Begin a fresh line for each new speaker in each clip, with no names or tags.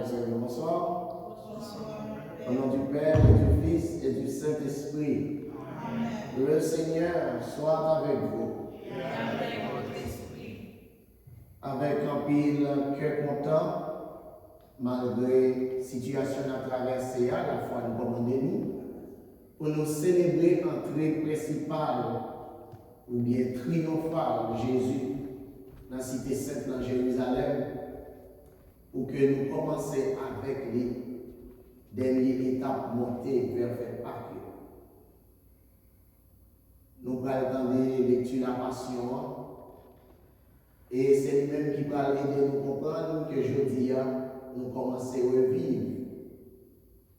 avec ce bonsoir. Au nom du Père, et du Fils, et du Saint-Esprit. Le Seigneur soit avec vous.
Et avec votre esprit.
Avec un pile cœur content, malgré situation à traverser, à la fois nous commandez-nous, pour nous célébrer entrée principale ou bien triomphale de Jésus dans la cité sainte dans Jérusalem, pour que nous commencions avec les dernières étapes montées vers faire Pâques. Nous allons attendre lecture la passion. Et c'est lui-même qui va aider nous comprendre que jeudi, nous commençons à revivre.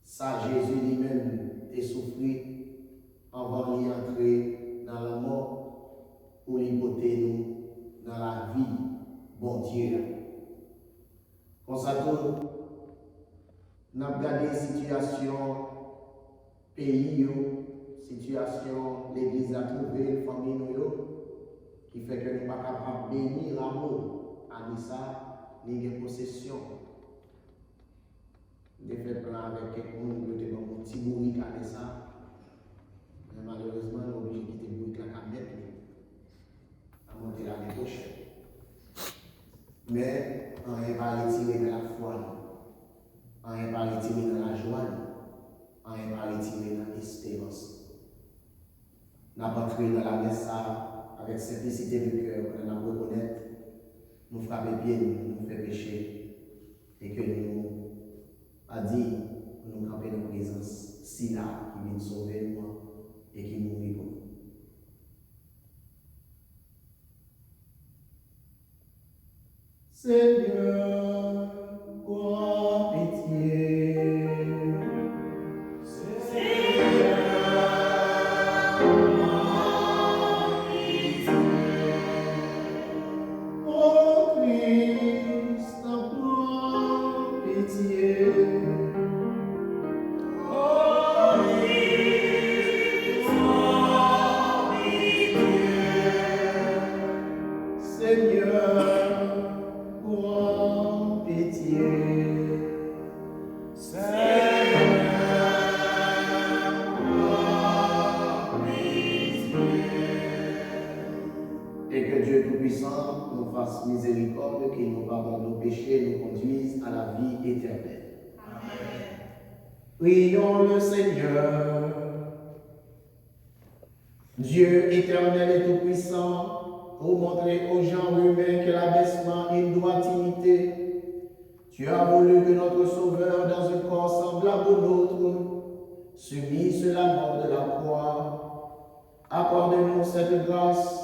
Ça, Jésus lui-même est souffert avant d'y entrer dans la mort pour l'hypothèse nous dans la vie, bon Dieu. Comme ça, nous avons regardé la situation pays, situation l'église a trouvé, la famille, qui fait que nous ne sommes pas capables de bénir l'amour, à ça, ni de possession. Nous avons fait plan avec quelqu'un, nous avons dans un petit bourrique à ça. Mais malheureusement, nous sommes obligés de quitter le bourrique à mettre, à monter l'année prochaine. Mais on n'est pas retiré de la foi, on n'est pas retiré de la joie, on n'est pas retiré de l'espérance. Nous avons entré dans la messe avec simplicité de cœur, nous avons reconnaître, nous frapper bien, nous faire pécher, et que nous a dit, nous camper dans la présence, si là, qui vient sauver nous et qui mourit pour nous. Seigneur, oh pitié. Et que Dieu Tout-Puissant nous fasse miséricorde, qu'il nous pardonne nos péchés et nous conduise à la vie éternelle.
Amen.
Prions le Seigneur. Dieu éternel et tout-puissant, pour montrer aux gens humains que l'abaissement est une droite imité, tu as voulu que notre Sauveur, dans un corps semblable au nôtre, subisse la mort de la croix. Accorde-nous cette grâce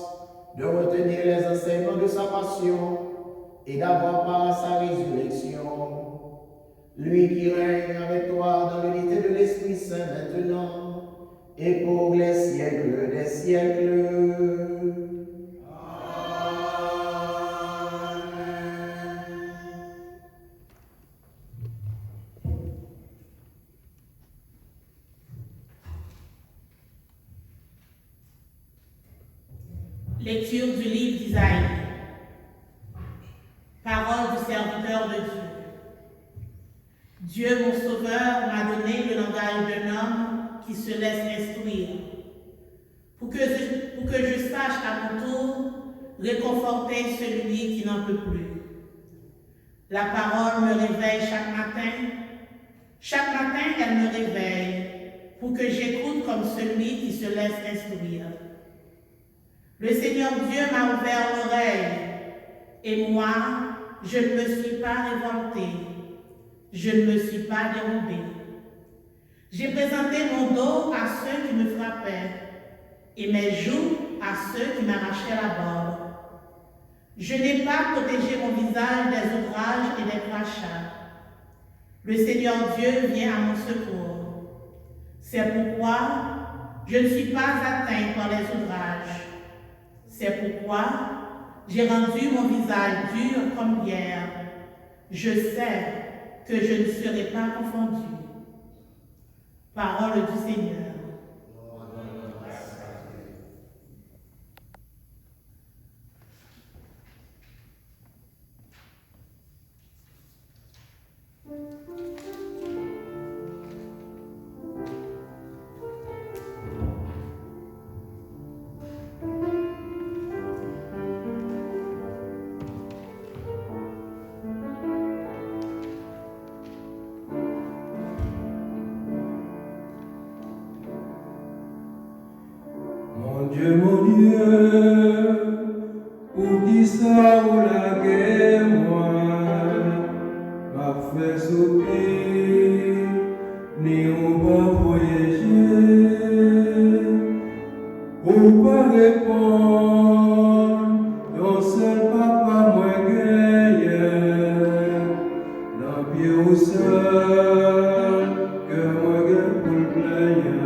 de retenir les enseignements de sa passion et d'avoir part à sa résurrection. Lui qui règne avec toi dans l'unité de l'Esprit Saint maintenant et pour les siècles des siècles.
Lecture du livre d'Isaïe. Parole du serviteur de Dieu. Dieu, mon sauveur, m'a donné le langage d'un homme qui se laisse instruire, pour que je sache à mon tour réconforter celui qui n'en peut plus. La parole me réveille chaque matin. Chaque matin, elle me réveille pour que j'écoute comme celui qui se laisse instruire. Le Seigneur Dieu m'a ouvert l'oreille, et moi, je ne me suis pas révoltée, je ne me suis pas dérobée. J'ai présenté mon dos à ceux qui me frappaient, et mes joues à ceux qui m'arrachaient la barbe. Je n'ai pas protégé mon visage des outrages et des crachats. Le Seigneur Dieu vient à mon secours. C'est pourquoi je ne suis pas atteint par les outrages. C'est pourquoi j'ai rendu mon visage dur comme pierre. Je sais que je ne serai pas confondu. Parole du Seigneur.
pour qui ça ou la guerre, moi, m'a fait soupir, ni au bon voyager, pour pas répondre, yon seul papa moi gagne, dans pied au sol, que moi gagne pour le plaindre.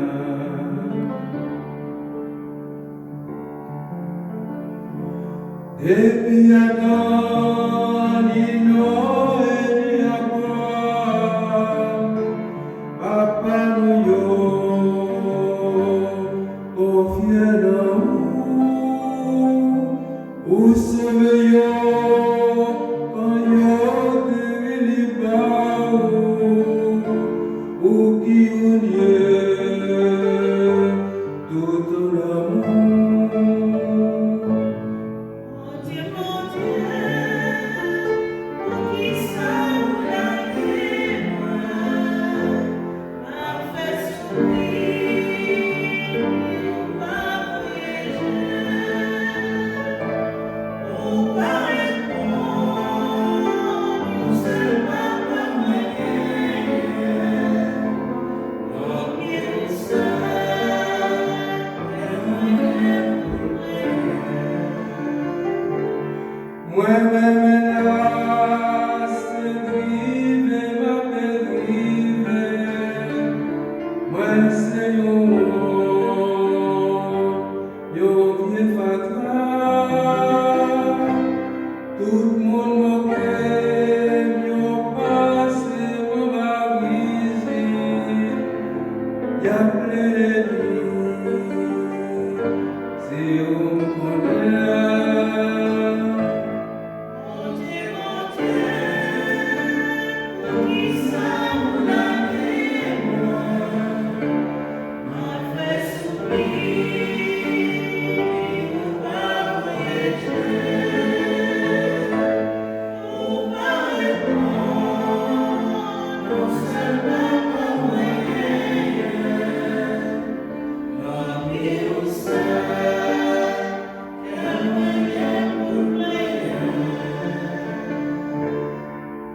Et puis Adam, il n'a aidé à quoi, papa nous yo, confié d'amour, ou sauvé yo, quand yo devili bas, ou qui unit tout l'amour. Moi-même là, c'est drive, ma belle drive. Moi, c'est yo vieux fatra. Tout le monde m'aime, yo passé mon mari. Y'a plein de nuits, si on me connaît.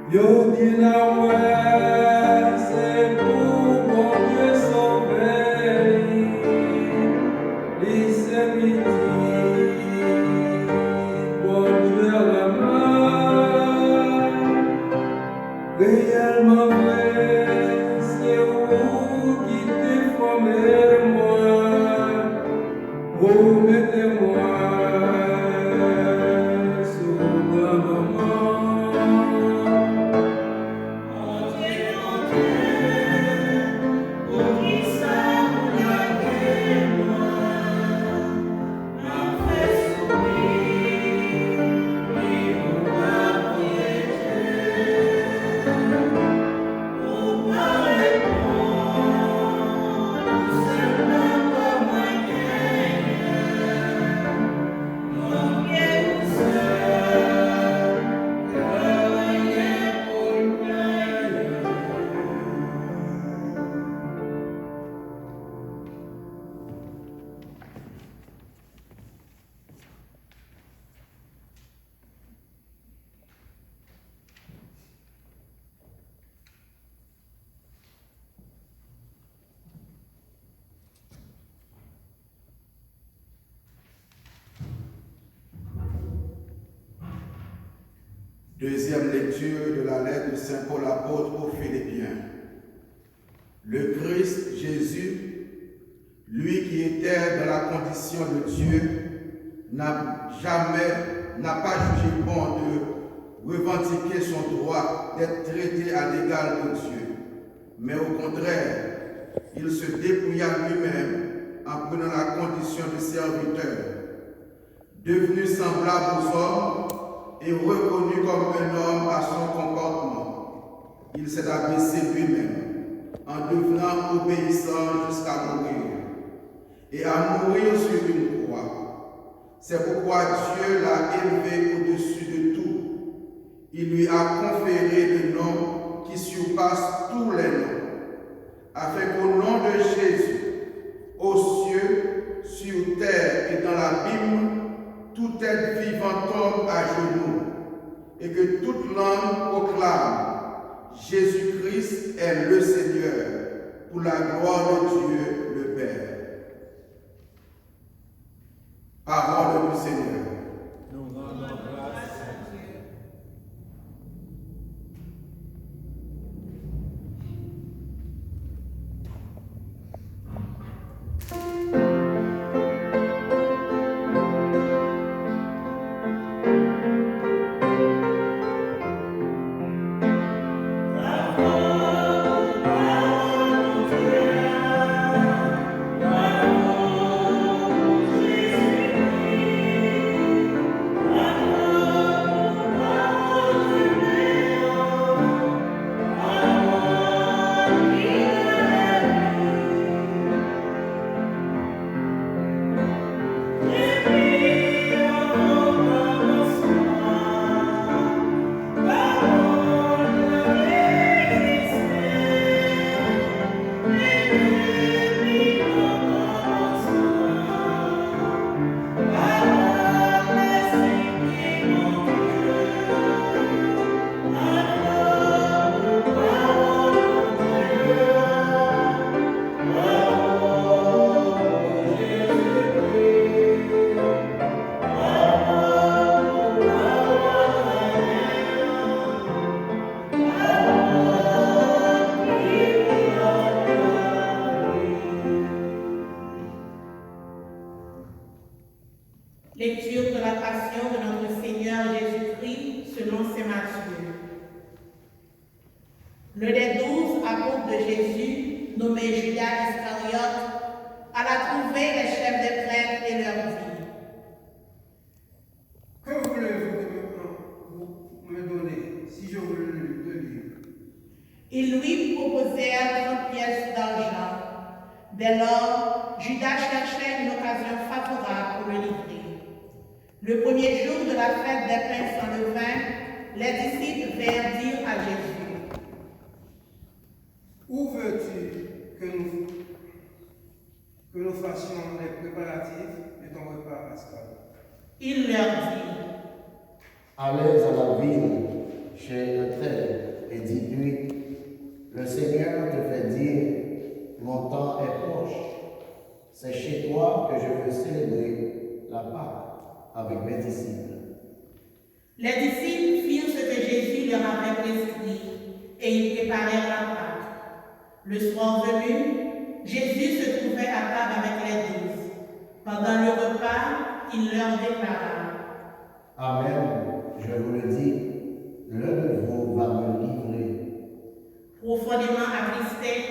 Yo dis la ouais, c'est pour mon Dieu sauver, les midi, bon Dieu la main, réellement vrai, c'est vous qui t'es formé moi, vous mettez-moi sous la maman.
Deuxième lecture de la lettre de Saint Paul apôtre aux Philippiens. Le Christ Jésus, lui qui était dans la condition de Dieu, n'a pas jugé bon de revendiquer son droit d'être traité à l'égal de Dieu. Mais au contraire, il se dépouilla lui-même en prenant la condition de serviteur, devenu semblable aux hommes, et reconnu comme un homme à son comportement. Il s'est abaissé lui-même en devenant obéissant jusqu'à mourir et à mourir sur une croix. C'est pourquoi Dieu l'a élevé au-dessus de tout. Il lui a conféré le nom qui surpasse tous les noms, afin qu'au nom de Jésus, aux cieux, sur terre et
tout être vivant tombe à genoux et que toute langue proclame Jésus-Christ est le Seigneur pour la gloire de Dieu le Père. Parole du Seigneur.
Nous rendons grâce à Dieu.
Lecture de la Passion de notre Seigneur Jésus-Christ selon saint Matthieu. L'un des 12 apôtres de Jésus, nommé Judas Iscariote, alla trouver les chefs des prêtres et leur dit:
Que voulez-vous me donner si je vous le livre?
Ils lui proposèrent 30 pièces d'argent. Dès lors, Judas cherchait une occasion favorable pour le livrer. Le premier jour de la fête des pains sans levain, les disciples vinrent dire à Jésus:
Où veux-tu que nous fassions les préparatifs de ton repas pascal?
Il leur dit:
Allez à la ville chez un tel et dites-lui: le Seigneur te fait dire, mon temps est proche. C'est chez toi que je veux célébrer la Pâque avec mes disciples.
Les disciples firent ce que Jésus leur avait prescrit et ils préparèrent la Pâque. Le soir venu, Jésus se trouvait à table avec les 12. Pendant le repas, il leur déclara:
Amen, je vous le dis, l'un de vous va me livrer.
Profondément attristés,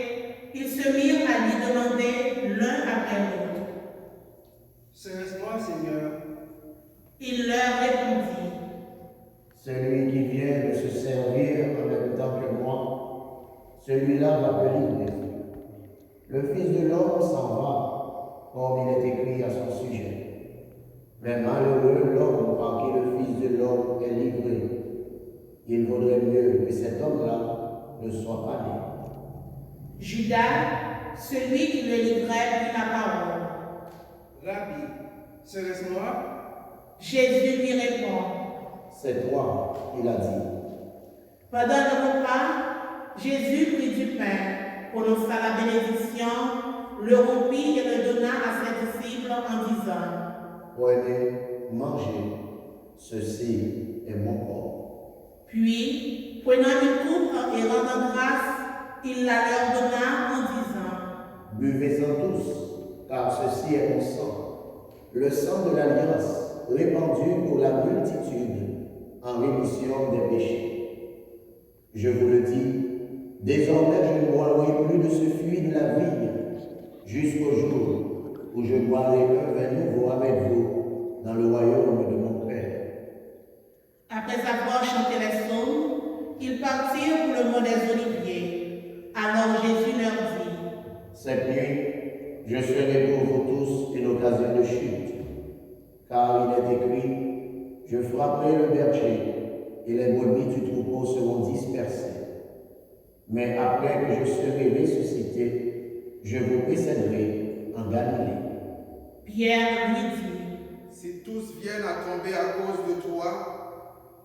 ils se mirent à lui demander l'un après l'autre.
Serait-ce-moi, Seigneur?
Il leur répondit:
Celui qui vient de se servir en même temps que moi, celui-là va me livrer. Le Fils de l'homme s'en va, comme il est écrit à son sujet. Mais malheureux l'homme par qui le Fils de l'homme est livré. Il vaudrait mieux que cet homme-là ne soit pas né.
Judas, celui qui le livrait, prit la parole.
Rabbi, serait-ce moi?
Jésus lui répond:
C'est toi, il a dit.
Pendant le repas, Jésus prit du pain, prononça la bénédiction, le rompit et le donna à ses disciples en disant:
Prenez, mangez, ceci est mon corps.
Puis, prenant une coupe et rendant grâce, il la leur donna en disant:
Buvez-en tous, car ceci est mon sang, le sang de l'alliance, répandu pour la multitude en rémission des péchés. Je vous le dis, désormais je ne boirai plus de ce fruit de la vigne, jusqu'au jour où je boirai un vin nouveau avec vous dans le royaume de mon Père.
Après avoir chanté les psaumes, ils partirent pour le mont des Oliviers. Alors Jésus leur dit:
Cette nuit, je serai pour vous tous une occasion de chute, car il est écrit: je frapperai le berger, et les brebis du troupeau seront dispersées. Mais après que je serai ressuscité, je vous précéderai en Galilée.
Pierre lui dit:
si tous viennent à tomber à cause de toi,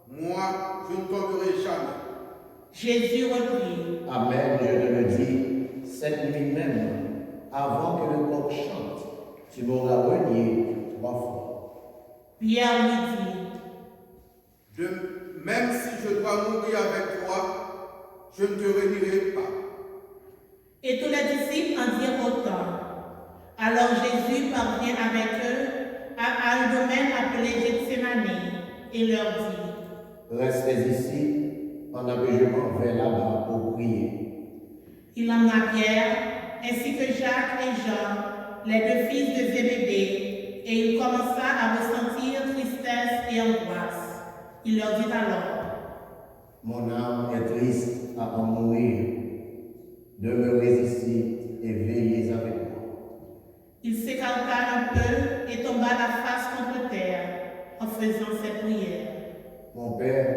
moi, je ne tomberai jamais.
Jésus reprit.
Amen, je te le dis, cette nuit même, avant que le coq chante, tu m'auras renié 3 fois.
Pierre lui dit.
Même si je dois mourir avec toi, je ne te renierai pas.
Et tous les disciples en dirent autant. Alors Jésus parvient avec eux à un domaine appelé Gethsémani et leur dit.
Restez ici pendant que je m'en vais là-bas pour prier.
Il emmena Pierre, ainsi que Jacques et Jean, les 2 fils de Zébédée, et il commença à ressentir tristesse et angoisse. Il leur dit alors.
Mon âme est triste à en mourir. Demeurez ici et veillez avec moi.
Il s'écarta un peu et tomba la face contre terre en faisant cette prière.
Mon Père,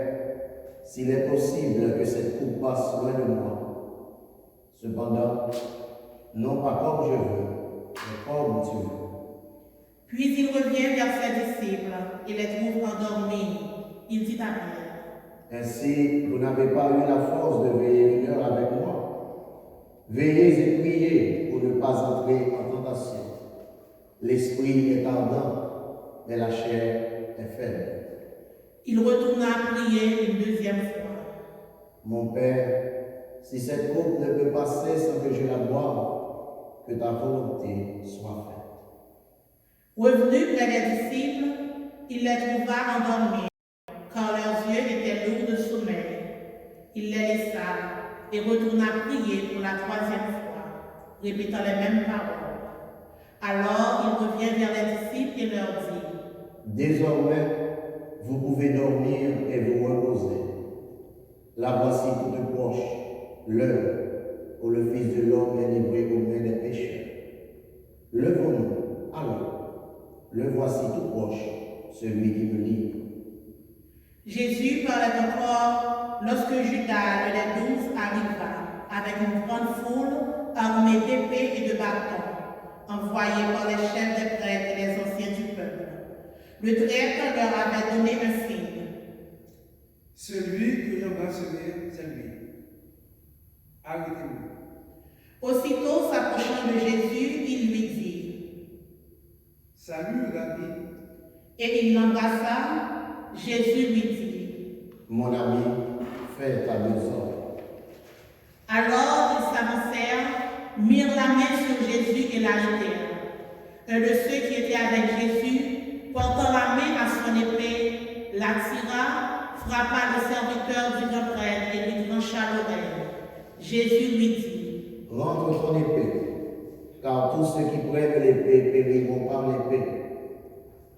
s'il est possible que cette coupe passe loin de moi, cependant, non pas comme je veux, mais comme tu veux.
Puis il revient vers ses disciples et les trouve endormis. Il dit à Pierre.
Ainsi, vous n'avez pas eu la force de veiller 1 heure avec moi. Veillez et priez pour ne pas entrer en tentation. L'esprit est ardent, mais la chair est faible.
Il retourna prier une 2e fois.
Mon Père, si cette coupe ne peut passer sans que je la boive, que ta volonté soit faite.
Revenu près des disciples, il les trouva endormis, car leurs yeux étaient lourds de sommeil. Il les laissa et retourna prier pour la 3e fois, répétant les mêmes paroles. Alors il revient vers les disciples et leur dit.
Désormais, vous pouvez dormir et vous reposer. La voici toute proche, l'heure où le Fils de l'homme est livré aux mains des pécheurs. Levons-nous, allons. Le voici tout proche, celui qui me livre.
Jésus parlait encore lorsque Judas, le des 12, arriva, avec une grande foule armée d'épées et de bâtons, envoyés par les chefs des prêtres et les anciens du peuple. Le traître leur avait donné un signe.
Celui que j'embrasserai, c'est lui. Arrêtez-moi.
Aussitôt s'approchant de Jésus, il lui dit.
Salut, Rabbi.
Et il l'embrassa. Jésus lui dit.
Mon ami, fais ta mesure.
Alors ils s'avancèrent, mirent la main sur Jésus et l'arrêtèrent. Un de ceux qui étaient avec Jésus, portant la main à son épée, l'attira, frappa le serviteur du grand prêtre et lui trancha l'oreille. Jésus lui dit.
Rentre ton épée, car tous ceux qui prennent l'épée périront par l'épée.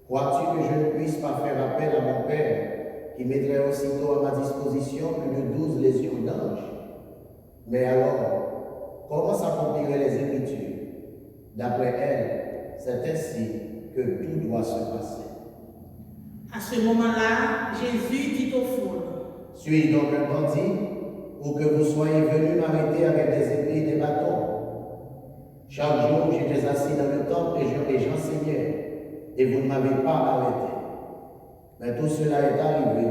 Crois-tu que je ne puisse pas faire appel à mon Père, qui mettrait aussitôt à ma disposition plus de 12 légions d'anges? Mais alors, comment s'accompliraient les Écritures? D'après elles, c'est ainsi que tout doit se passer.
À ce moment-là, Jésus dit aux foules.
Suis-je donc un bandit, pour que vous soyez venus m'arrêter avec des épées et des bâtons? Chaque jour, j'étais assis dans le temple et j'enseignais, et vous ne m'avez pas arrêté. Mais tout cela est arrivé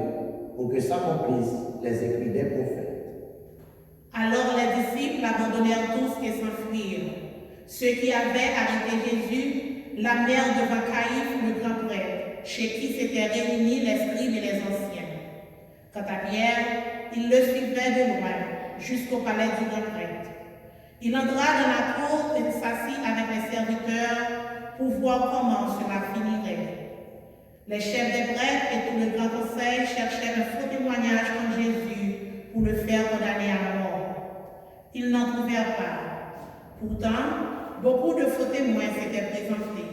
pour que s'accomplissent les écrits des prophètes.
Alors les disciples abandonnèrent tous et s'enfuirent. Ceux qui avaient arrêté Jésus l'amenèrent devant Caïphe, le grand prêtre, chez qui s'étaient réunis les scribes et les anciens. Quant à Pierre, il le suivait de loin, jusqu'au palais du grand prêtre. Il entra dans la cour et s'assit avec les serviteurs pour voir comment cela finirait. Les chefs des prêtres et tout le grand conseil cherchaient un faux témoignage contre Jésus pour le faire condamner à mort. Ils n'en trouvèrent pas. Pourtant, beaucoup de faux témoins s'étaient présentés.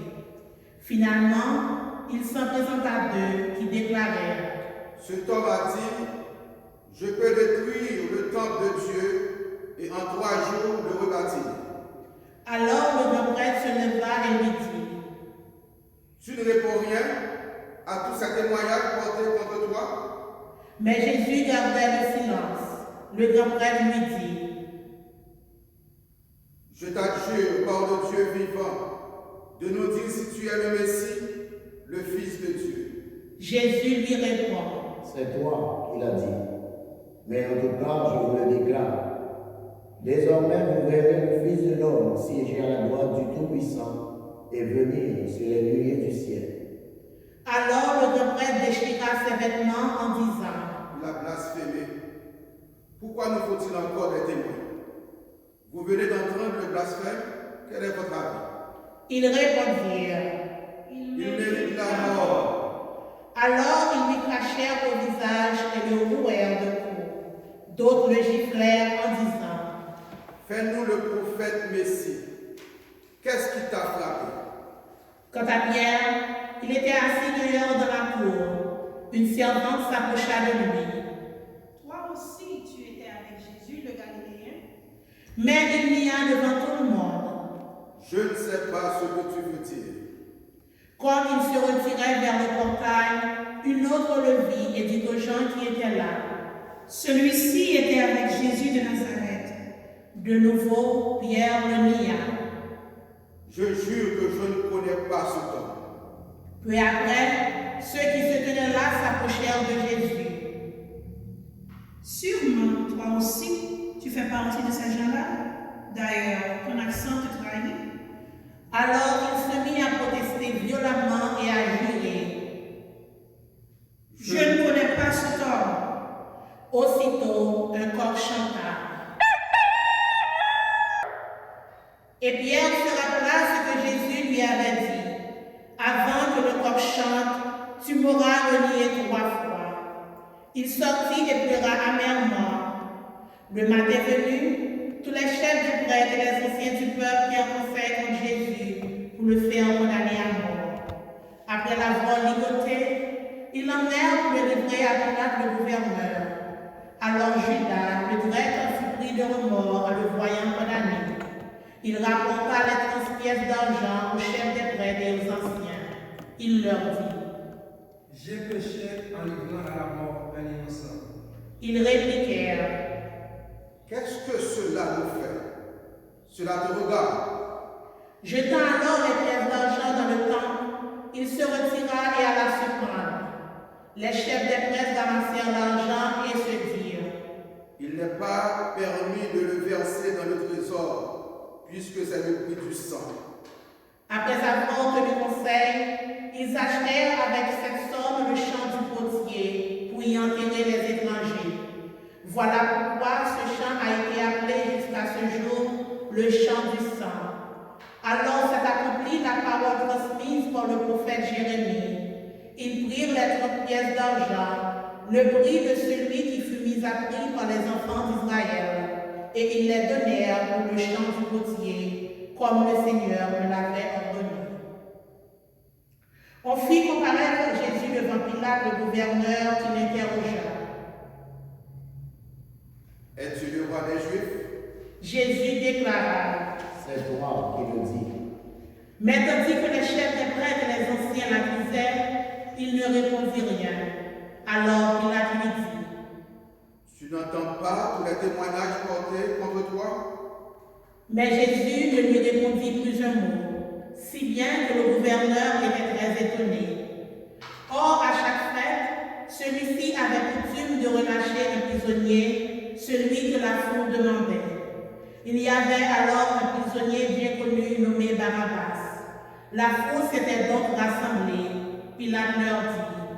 Finalement, il s'en présenta 2 qui déclarèrent.
Cet homme a dit, je peux détruire le temple de Dieu et en 3 jours le rebâtir.
Alors le grand prêtre se leva et lui dit.
Tu ne réponds rien à tous ces témoignages portés contre toi?
Mais Jésus gardait le silence. Le grand prêtre lui dit.
Je t'adjure par le Dieu vivant de nous dire si tu es le Messie, le Fils de Dieu.
Jésus lui répond,
C'est toi qui l'as dit. Mais en tout cas, je vous le déclare. Désormais, vous verrez le Fils de l'homme siéger à la droite du Tout-Puissant et venir sur les nuées du ciel.
alors le grand prêtre déchira ses vêtements en disant,
Il a blasphémé. Pourquoi nous faut-il encore des témoins? Vous venez d'entendre le blasphème? Quel est votre avis?
ils répondirent.
Il mérite la mort.
Alors ils lui crachèrent au visage et le rouèrent de coups. D'autres le giflèrent en disant,
Fais-nous le prophète Messie. Qu'est-ce qui t'a frappé?
quant à Pierre, il était assis dehors dans la cour. Une servante s'approcha de lui.
Toi aussi, tu étais avec Jésus, le Galiléen.
Mais il nia devant tout le monde.
Je ne sais pas ce que tu veux dire.
Comme il se retirait vers le portail, une autre le vit et dit aux gens qui étaient là.
Celui-ci était avec Jésus de Nazareth.
De nouveau, Pierre le nia.
Je jure que je ne connais pas cet homme.
Peu après, ceux qui se tenaient là s'approchèrent de Jésus.
Sûrement, toi aussi, tu fais partie de ces gens-là. D'ailleurs, ton accent te trahit.
Alors il se mit à protester violemment et à jurer.
Je ne connais pas cet homme.
Aussitôt, un coq chanta. Et Pierre se rappela ce que Jésus lui avait dit. Avant que le coq chante, tu m'auras renié 3 fois. Il sortit et pleura amèrement. Le matin venu, tous les chefs des prêtres et les anciens du peuple prirent conseil contre Jésus pour le faire condamner à mort. Après l'avoir ligoté, ils l'emmenèrent pour le livrer à Pilate le gouverneur. Alors Judas, le traître, fut pris de remords en le voyant condamné. Il rapporta les 30 pièces d'argent aux chefs des prêtres et aux anciens. Il leur dit,
J'ai péché en livrant à la mort un innocent.
ils répliquèrent,
Qu'est-ce que cela nous fait? Cela te regarde.
jetant alors les pièces d'argent dans le temple, il se retira et alla se prendre. Les chefs des prêtres ramassèrent l'argent et se dirent,
Il n'est pas permis de le verser dans le trésor, puisque c'est le prix du sang.
après avoir tenu conseil, ils achetèrent avec cette somme le champ du potier pour y enterrer les étrangers. Voilà pourquoi ce champ a été appelé jusqu'à ce jour le champ du sang. Alors s'est accomplie la parole transmise par le prophète Jérémie. Ils prirent les 30 pièces d'argent, le prix de celui qui fut mis à prix par les enfants d'Israël, et ils les donnèrent pour le champ du potier, comme le Seigneur me l'avait ordonné. On fit comparaître Jésus devant Pilate, le gouverneur, qui l'interrogea.
Es-tu le roi des Juifs?
Jésus déclara,
C'est toi qui le dis.
mais tandis que les chefs des prêtres et les anciens l'accusaient, il ne répondit rien. Alors Pilate lui dit,
Tu n'entends pas tous les témoignages portés contre toi?
mais Jésus ne lui répondit plus un mot, si bien que le gouverneur était très étonné. Or, à chaque fête, celui-ci avait coutume de relâcher un prisonnier, celui que la foule demandait. Il y avait alors un prisonnier bien connu nommé Barabbas. La foule s'était donc rassemblée. Pilate leur dit,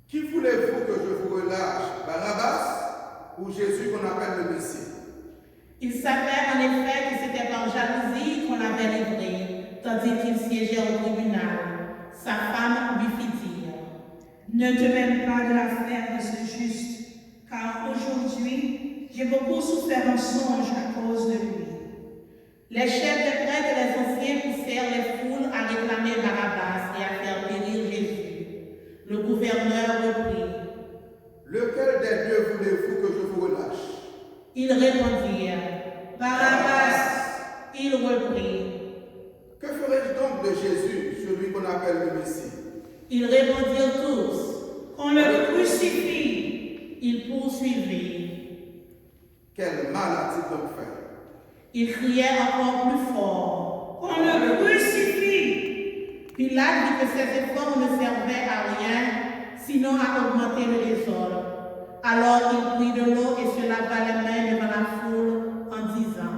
Qui voulez-vous que je vous relâche, Barabbas ou Jésus qu'on appelle le Messie?
il savait en effet que c'était par jalousie qu'on l'avait livré, tandis qu'il siégeait au tribunal. Sa femme lui fit dire,
Ne te mêle pas de l'affaire de ce juste, car aujourd'hui, j'ai beaucoup souffert en songe à cause de lui.
les chefs des prêtres et les anciens poussèrent les foules à réclamer Barabbas et à faire périr Jésus. Le gouverneur reprit.
Lequel des deux voulez-vous que je vous relâche?
Ils répondirent, Barabbas. Il reprit.
Que ferai-je donc de Jésus, celui qu'on appelle le Messie?
Ils répondirent tous,
Qu'on le crucifie.
ils poursuivirent.
Quel mal a-t-il donc fait?
Ils criaient encore plus fort.
Qu'on le crucifie.
Pilate dit que ses efforts ne servaient à rien, sinon à augmenter le désordre. Alors il prit de l'eau et se lava les mains devant la foule en disant: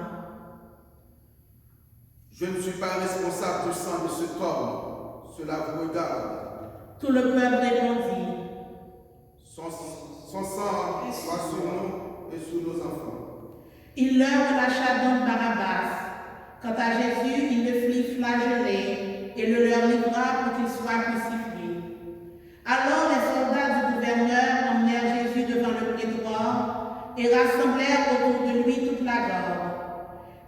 Je ne suis pas responsable du sang de cet homme. Cela vous regarde.
Tout le peuple répondit:
Son sang soit sur nous et sur nos enfants.
Il leur relâcha donc Barabbas. Quant à Jésus, il le fit flageller et le leur livra pour qu'il soit crucifié. Alors les soldats du gouverneur emmenèrent Jésus devant le prétoire et rassemblèrent autour de lui toute la garde.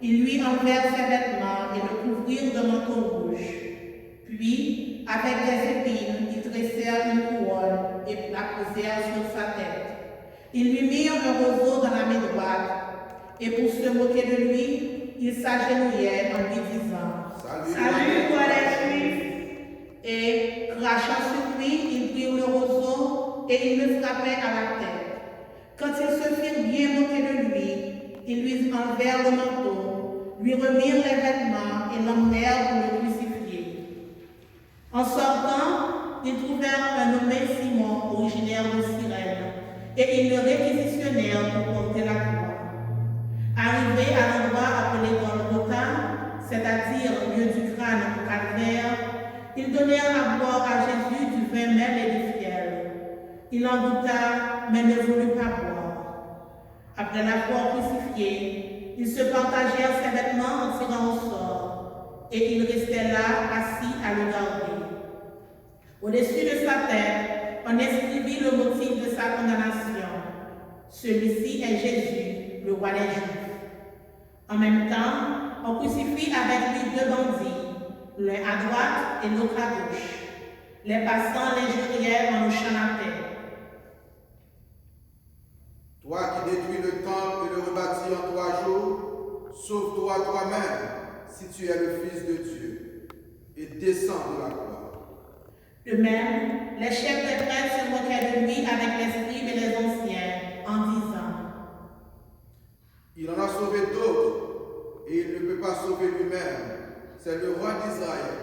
Ils lui enlevèrent ses vêtements et le couvrirent de manteau rouge. Puis, avec des épines, ils tressèrent une couronne et la posèrent sur sa tête. Ils lui mirent un roseau dans la main droite, et pour se moquer de lui, ils s'agenouillaient en lui disant:
Salut, toi les Juifs!
Et, crachant sur lui, ils prirent le roseau et ils le frappaient à la tête. Quand ils se firent bien moquer de lui, ils lui enlevèrent le manteau, lui remirent les vêtements et l'emmenèrent pour le crucifier. En sortant, ils trouvèrent un nommé Simon, originaire de Cyrène, et ils le réquisitionnèrent pour porter la croix. Arrivés à l'endroit appelé Golgotha, c'est-à-dire lieu du crâne au calvaire, ils donnèrent à boire à Jésus du vin mêle et du fiel. Il en goûta, mais ne voulut pas boire. Après l'avoir crucifié, ils se partagèrent ses vêtements en tirant au sort, et il restait là, assis à le garder. Au-dessus de sa tête, on inscrivit le motif de sa condamnation. Celui-ci est Jésus, le roi des Juifs. En même temps, on crucifie avec lui deux bandits, l'un à droite et l'autre à gauche. Les passants l'injurièrent en hochant la tête.
Toi qui détruis le temple et le rebâtis en 3 jours, sauve-toi toi-même si tu es le Fils de Dieu, et descends de la croix.
De même, les chefs des prêtres se moquaient de lui avec les scribes et les anciens, en disant:
Il en a sauvé d'autres, et il ne peut pas sauver lui-même. C'est le roi d'Israël.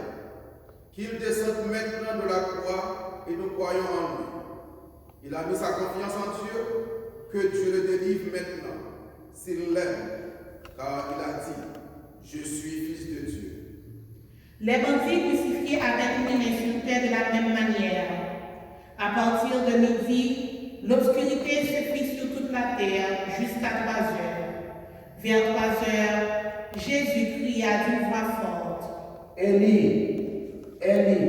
Qu'il descende maintenant de la croix et nous croyons en lui. Il a mis sa confiance en Dieu, que Dieu le délivre maintenant, s'il l'aime, car il a dit: Je suis Fils de Dieu.
Les bandits crucifiés avec lui l'insultaient de la même manière. À partir de midi, l'obscurité se fit sur toute la terre jusqu'à 3 heures. Vers 3 heures, Jésus cria d'une voix forte:
Eli, Eli,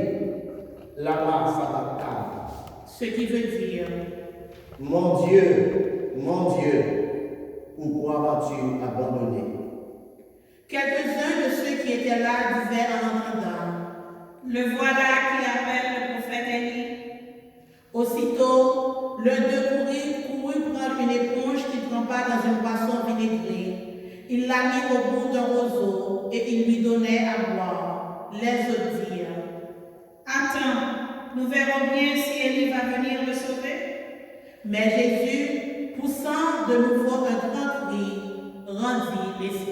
lama sabachthani.
Ce qui veut dire:
Mon Dieu, pourquoi m'as-tu abandonné?
Quelques-uns de ceux qui étaient là disaient en entendant:
Le voilà qui appelle le prophète Élie.
Aussitôt, l'un d'eux courut prendre une éponge qu'il trempa dans une boisson vinaigrée. Il l'a mis au bout d'un roseau et il lui donnait à boire. Les autres dirent:
Attends, nous verrons bien si Élie va venir le sauver.
Mais Jésus, poussant de nouveau un grand cri, rendit l'esprit.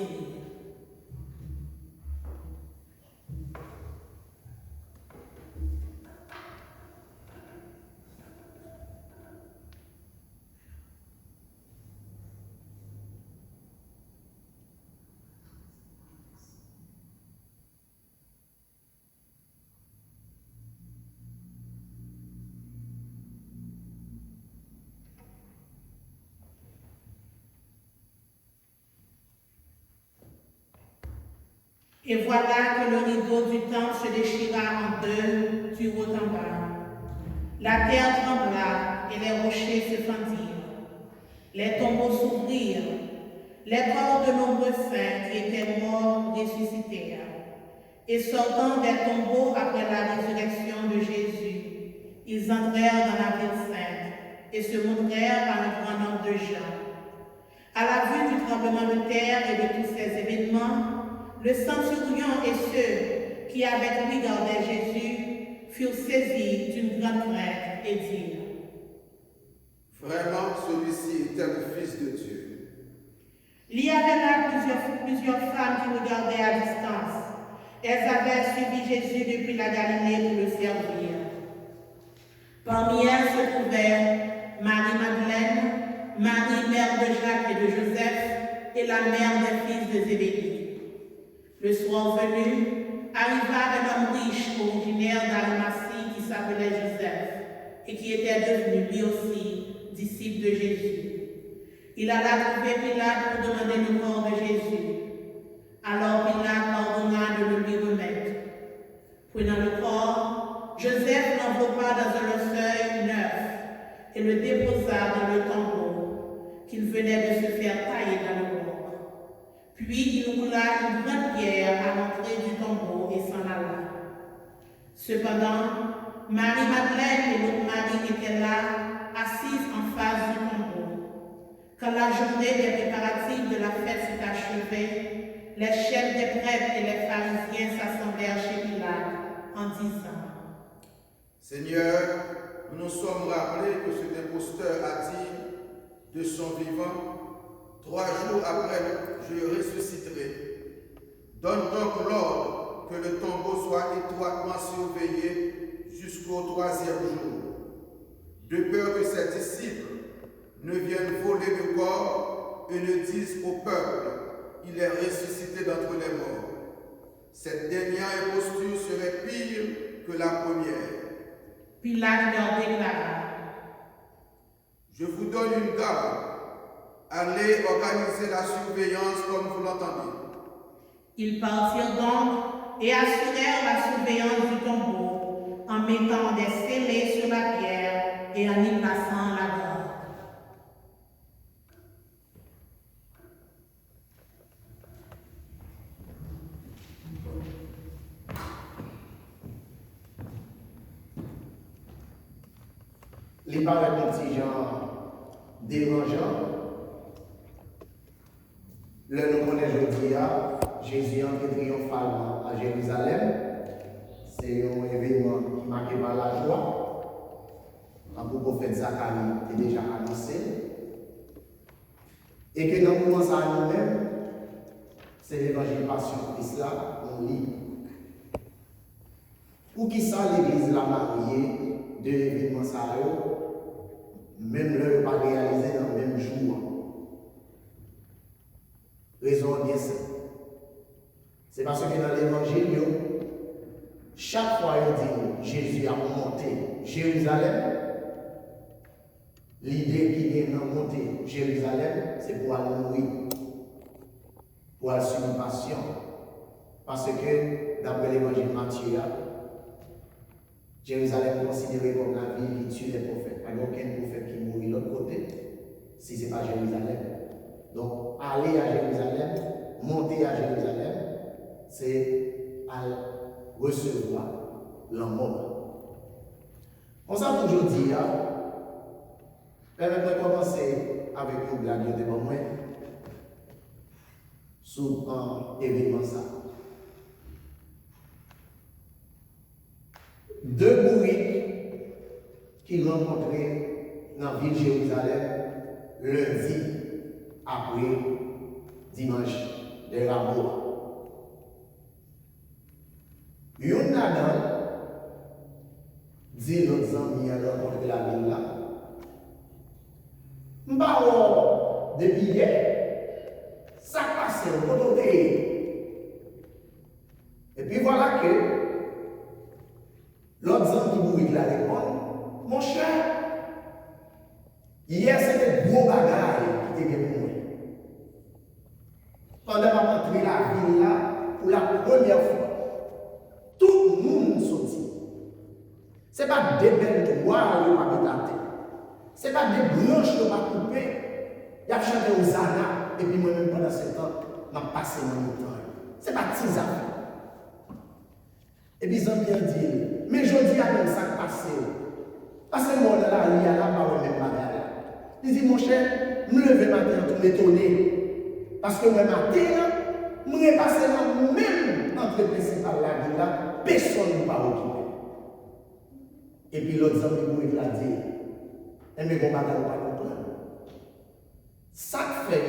Et voilà que le rideau du temple se déchira en deux, du haut en bas. La terre trembla et les rochers se fendirent. Les tombeaux s'ouvrirent. Les corps de nombreux saints qui étaient morts ressuscitèrent. Et sortant des tombeaux après la résurrection de Jésus, ils entrèrent dans la ville sainte et se montrèrent à un grand nombre de gens. À la vue du tremblement de terre et de tous ces événements, le centurion et ceux qui avec lui gardaient Jésus furent saisis d'une grande crainte et dirent:
Vraiment, celui-ci était le Fils de Dieu.
Il y avait là plusieurs femmes qui regardaient à distance. Elles avaient suivi Jésus depuis la Galilée pour le servir. Parmi elles se trouvaient Marie-Madeleine, Marie, mère de Jacques et de Joseph, et la mère des fils de Zébédée. Le soir venu, arriva un homme riche originaire d'Arimathie qui s'appelait Joseph et qui était devenu lui aussi disciple de Jésus. Il alla trouver Pilate pour demander le corps de Jésus. Alors Pilate ordonna de le lui remettre. Prenant le corps, Joseph l'enveloppa dans un linceul neuf et le déposa dans le tombeau qu'il venait de se faire tailler dans le roc. Puis il roula une grande pierre à l'entrée du tombeau et s'en alla. Cependant, Marie-Madeleine et l'autre Marie étaient là, assises en face du tombeau. Quand la journée des préparatifs de la fête fut achevée, les chefs des prêtres et les pharisiens s'assemblèrent chez Pilate en disant:
Seigneur, nous nous sommes rappelés que cet imposteur a dit de son vivant, 3 jours après, je ressusciterai. Donne donc l'ordre que le tombeau soit étroitement surveillé jusqu'au 3e jour, de peur que ses disciples ne viennent voler le corps et ne disent au peuple, il est ressuscité d'entre les morts. Cette dernière imposture serait pire que la première.
Pilate leur déclara:
Je vous donne une garde. Allez organiser la surveillance comme vous l'entendez.
Ils partirent donc et assurèrent la surveillance du tombeau en mettant des scellés sur la pierre et en y plaçant la garde.
Les paraît un petit genre dérangeant. Le nous connaissons aujourd'hui, Jésus entre triomphalement à Jérusalem. C'est un événement qui marqué par la joie. Quand le prophète Zacharie est déjà annoncé. Et que dans le moment ça nous-mêmes, c'est l'évangile Passion Christ là, on lit. Pour qui ça l'église l'a marié de l'événement ça, même l'heure pas réalisé dans le même jour. Raison bien simple. C'est parce que dans l'évangile, chaque fois il dit Jésus a monté Jérusalem, l'idée qu'il est monté Jérusalem, c'est pour aller mourir, pour aller subir passion. Parce que d'après l'évangile Matthieu, Jérusalem est considérée comme la ville qui tue les prophètes. Il n'y a aucun prophète qui mourit de l'autre côté si ce n'est pas Jérusalem. Donc, aller à Jérusalem, monter à Jérusalem, c'est recevoir la mort. On s'en aujourd'hui, permettez-moi de commencer avec une blague devant moi sur un événement ça. 2 bourriques qui rencontraient dans la ville de Jérusalem lundi après dimanche de Raboua. Yon nadan dit l'autre ami à rencontrer la ville là. M'ba depuis hier, ça passe au côté. Et puis voilà que l'autre ami qui bourrique la répond, mon cher, hier c'était gros bagaille qui était pour moi. Pendant que je rentré la ville là, pour la première fois, tout le monde sorti. Ce n'est pas des belles noires qui ont pas ce n'est pas des blanches qui ont pas coupé. Il y a chanté aux Zana, et puis moi-même pendant ce temps, je vais passer mon temps. Ce n'est pas petit affaire. Et puis ils ont bien dit, mais je dis à même ça qui passe. Parce que moi, là, il y a là, pas même bagarre. Il dit, mon cher, je me lève matin pour m'étonner. Parce que moi, matin, je me passé dans même entre principal la ville là, personne ne va occuper. Et puis l'autre ami il a dit, et mais bon bagage pas comprendre. Ça fait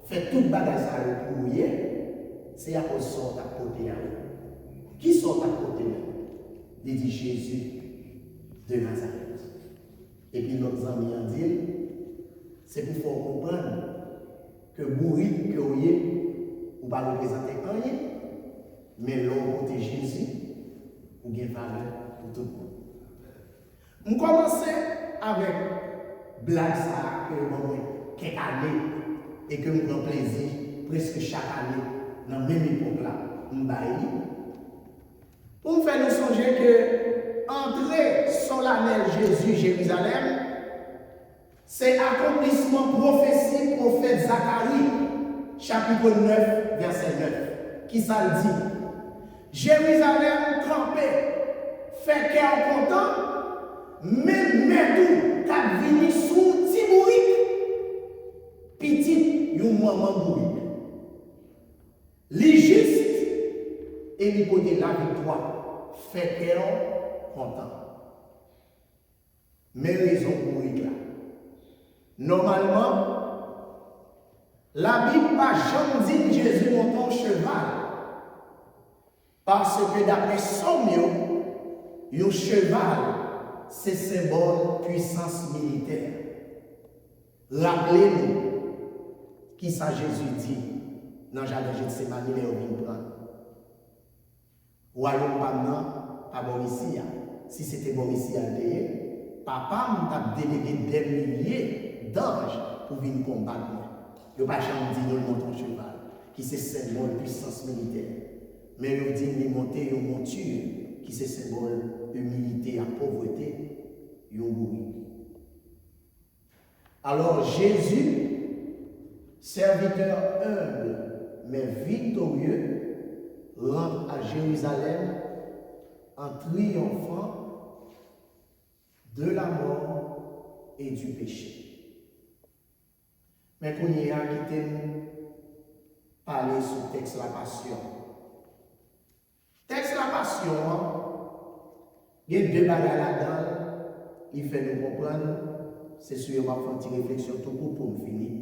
fait tout bagage ça pour hier. c'est à cause de ça que côté. Qui sont à côté? Il dit Jésus de Nazareth. Et puis notre ami a dit, c'est pour faire comprendre que bourri que vous êtes, vous ne pas représenter rien, mais l'homme côté Jésus, vous avez valeur pour tout le monde. On commence avec blague ça que moi quelques années et que je prends plaisir presque chaque année dans la même époque là, pour me faire nous songer que entrer solennelle Jésus Jérusalem, c'est accomplissement prophétie prophète Zacharie, chapitre 9, verset 9, qui ça le dit. Jérusalem campé, fait cœur content, même tout qu'a vini sous Tibourik, petit, yon maman bourrique. Les justes, et les côté la victoire, fait cœur content. Mais raison bourrique là. Normalement, la Bible pas jamais dit Jésus monte en cheval. Parce que d'après Sommio, un cheval, c'est symbole de puissance militaire. Rappelez-nous qui ça Jésus dit dans le jardin de Gethsémani, il est venu prendre. Royaume pas bon ici. Si c'était bon ici à payer, papa m'a délégué des milliers d'anges pour venir combattre. Il n'y a pas jamais dit nous montons en cheval, qui c'est symbole de puissance militaire. Mais il dit de monter une monture qui c'est symbole d'humilité à pauvreté, il Alors Jésus, serviteur humble mais victorieux, rentre à Jérusalem en triomphant de la mort et du péché. Mais qu'on y a quitté parler sur le texte la passion. Texte la passion, il y a deux bagages là-dedans, il fait nous comprendre, c'est sûr, on va faire une réflexion tout pour me finir.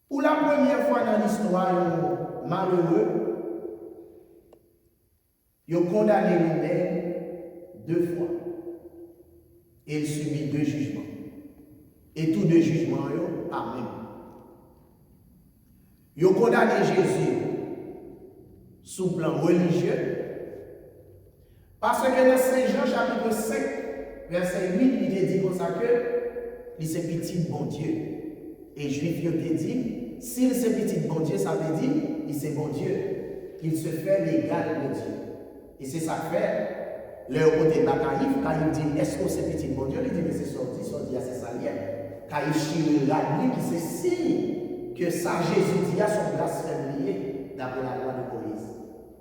Pour la première fois dans l'histoire, malheureux, il a condamné lui-même 2 fois. Et il subit 2 jugements. Et tous 2 jugements, pas même. Il a condamné Jésus sous le plan religieux. Parce que dans Saint Jean chapitre 5, verset 8, il est dit comme ça que il c'est petit bon Dieu. Et Juif, il te dit, s'il c'est petit bon Dieu, ça veut dire il c'est bon Dieu, qu'il se fait l'égal de Dieu. Et c'est ça que fait, le côté de la Caïf, quand il dit, est-ce que c'est petit bon Dieu, il dit, mais c'est sorti, c'est ça lié. Caïf chire la nuit, qui c'est signe que ça Jésus dit à son blasphème lié, d'après la loi de Moïse.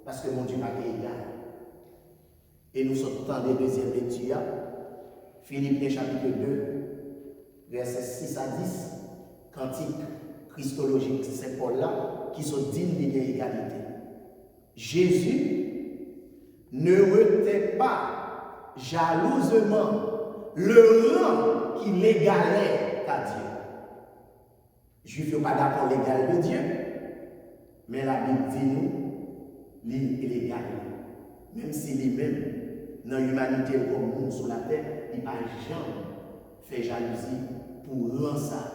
Parce que mon Dieu n'a pas égal. Et nous sommes dans les deuxième lecture, Philippiens chapitre 2, versets 6 à 10, cantique christologique, c'est Paul là, qui sont dignes de l'égalité. Jésus ne retait pas jalousement le rang qui l'égalait à Dieu. Juif n'est pas d'accord l'égal de Dieu, mais la Bible dit nous, il est égal. Même si lui-même, dans l'humanité comme nous sur la terre, il n'a jamais fait jalousie pour rendre ça.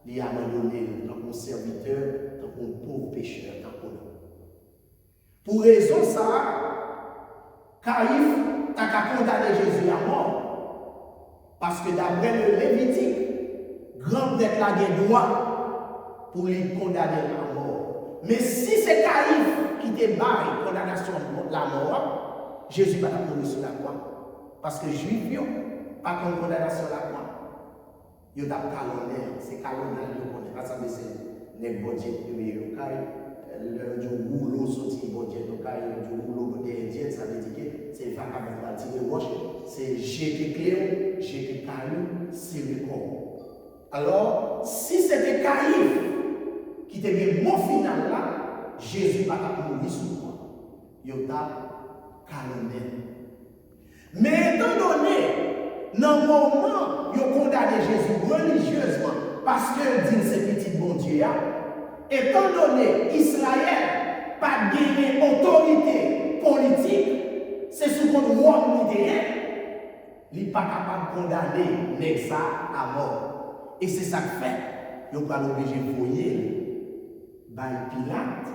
Il a abandonné tant qu'on serviteur, tant qu'on pauvre pécheur, tant qu'on. Pour raison ça, Caïphe a condamné Jésus à mort. Parce que d'après le Lévitique, grand prêtre a des droits pour les condamner à mort. Mais si c'est Caïphe qui débarque condamnation à la mort, Jésus va mourir sur la croix. Parce que Juif, pas comme condamnation à la croix. Il y a des calonnaires, c'est calonnaires qui connaissent. Pas ça, mais c'est les budgets de l'État. Le rouleau sorti bon Dieu, donc le rouleau indien, ça veut dire que c'est pas capable de tirer roche, c'est jeter clé, jeter caillou, c'est le corps. Alors, si c'était Caïphe qui était bien mon final là, Jésus va pas mourir sur moi. Il y a calonné. Mais étant donné, dans le moment, il a condamné Jésus religieusement parce que dit c'est petit bon Dieu. étant donné Israël pas gagné autorité politique, c'est sous contre Rome l'idée, il n'est pas capable de condamner Nexa à mort. Et c'est ça que fait, il va l'obliger de voyer par Pilate,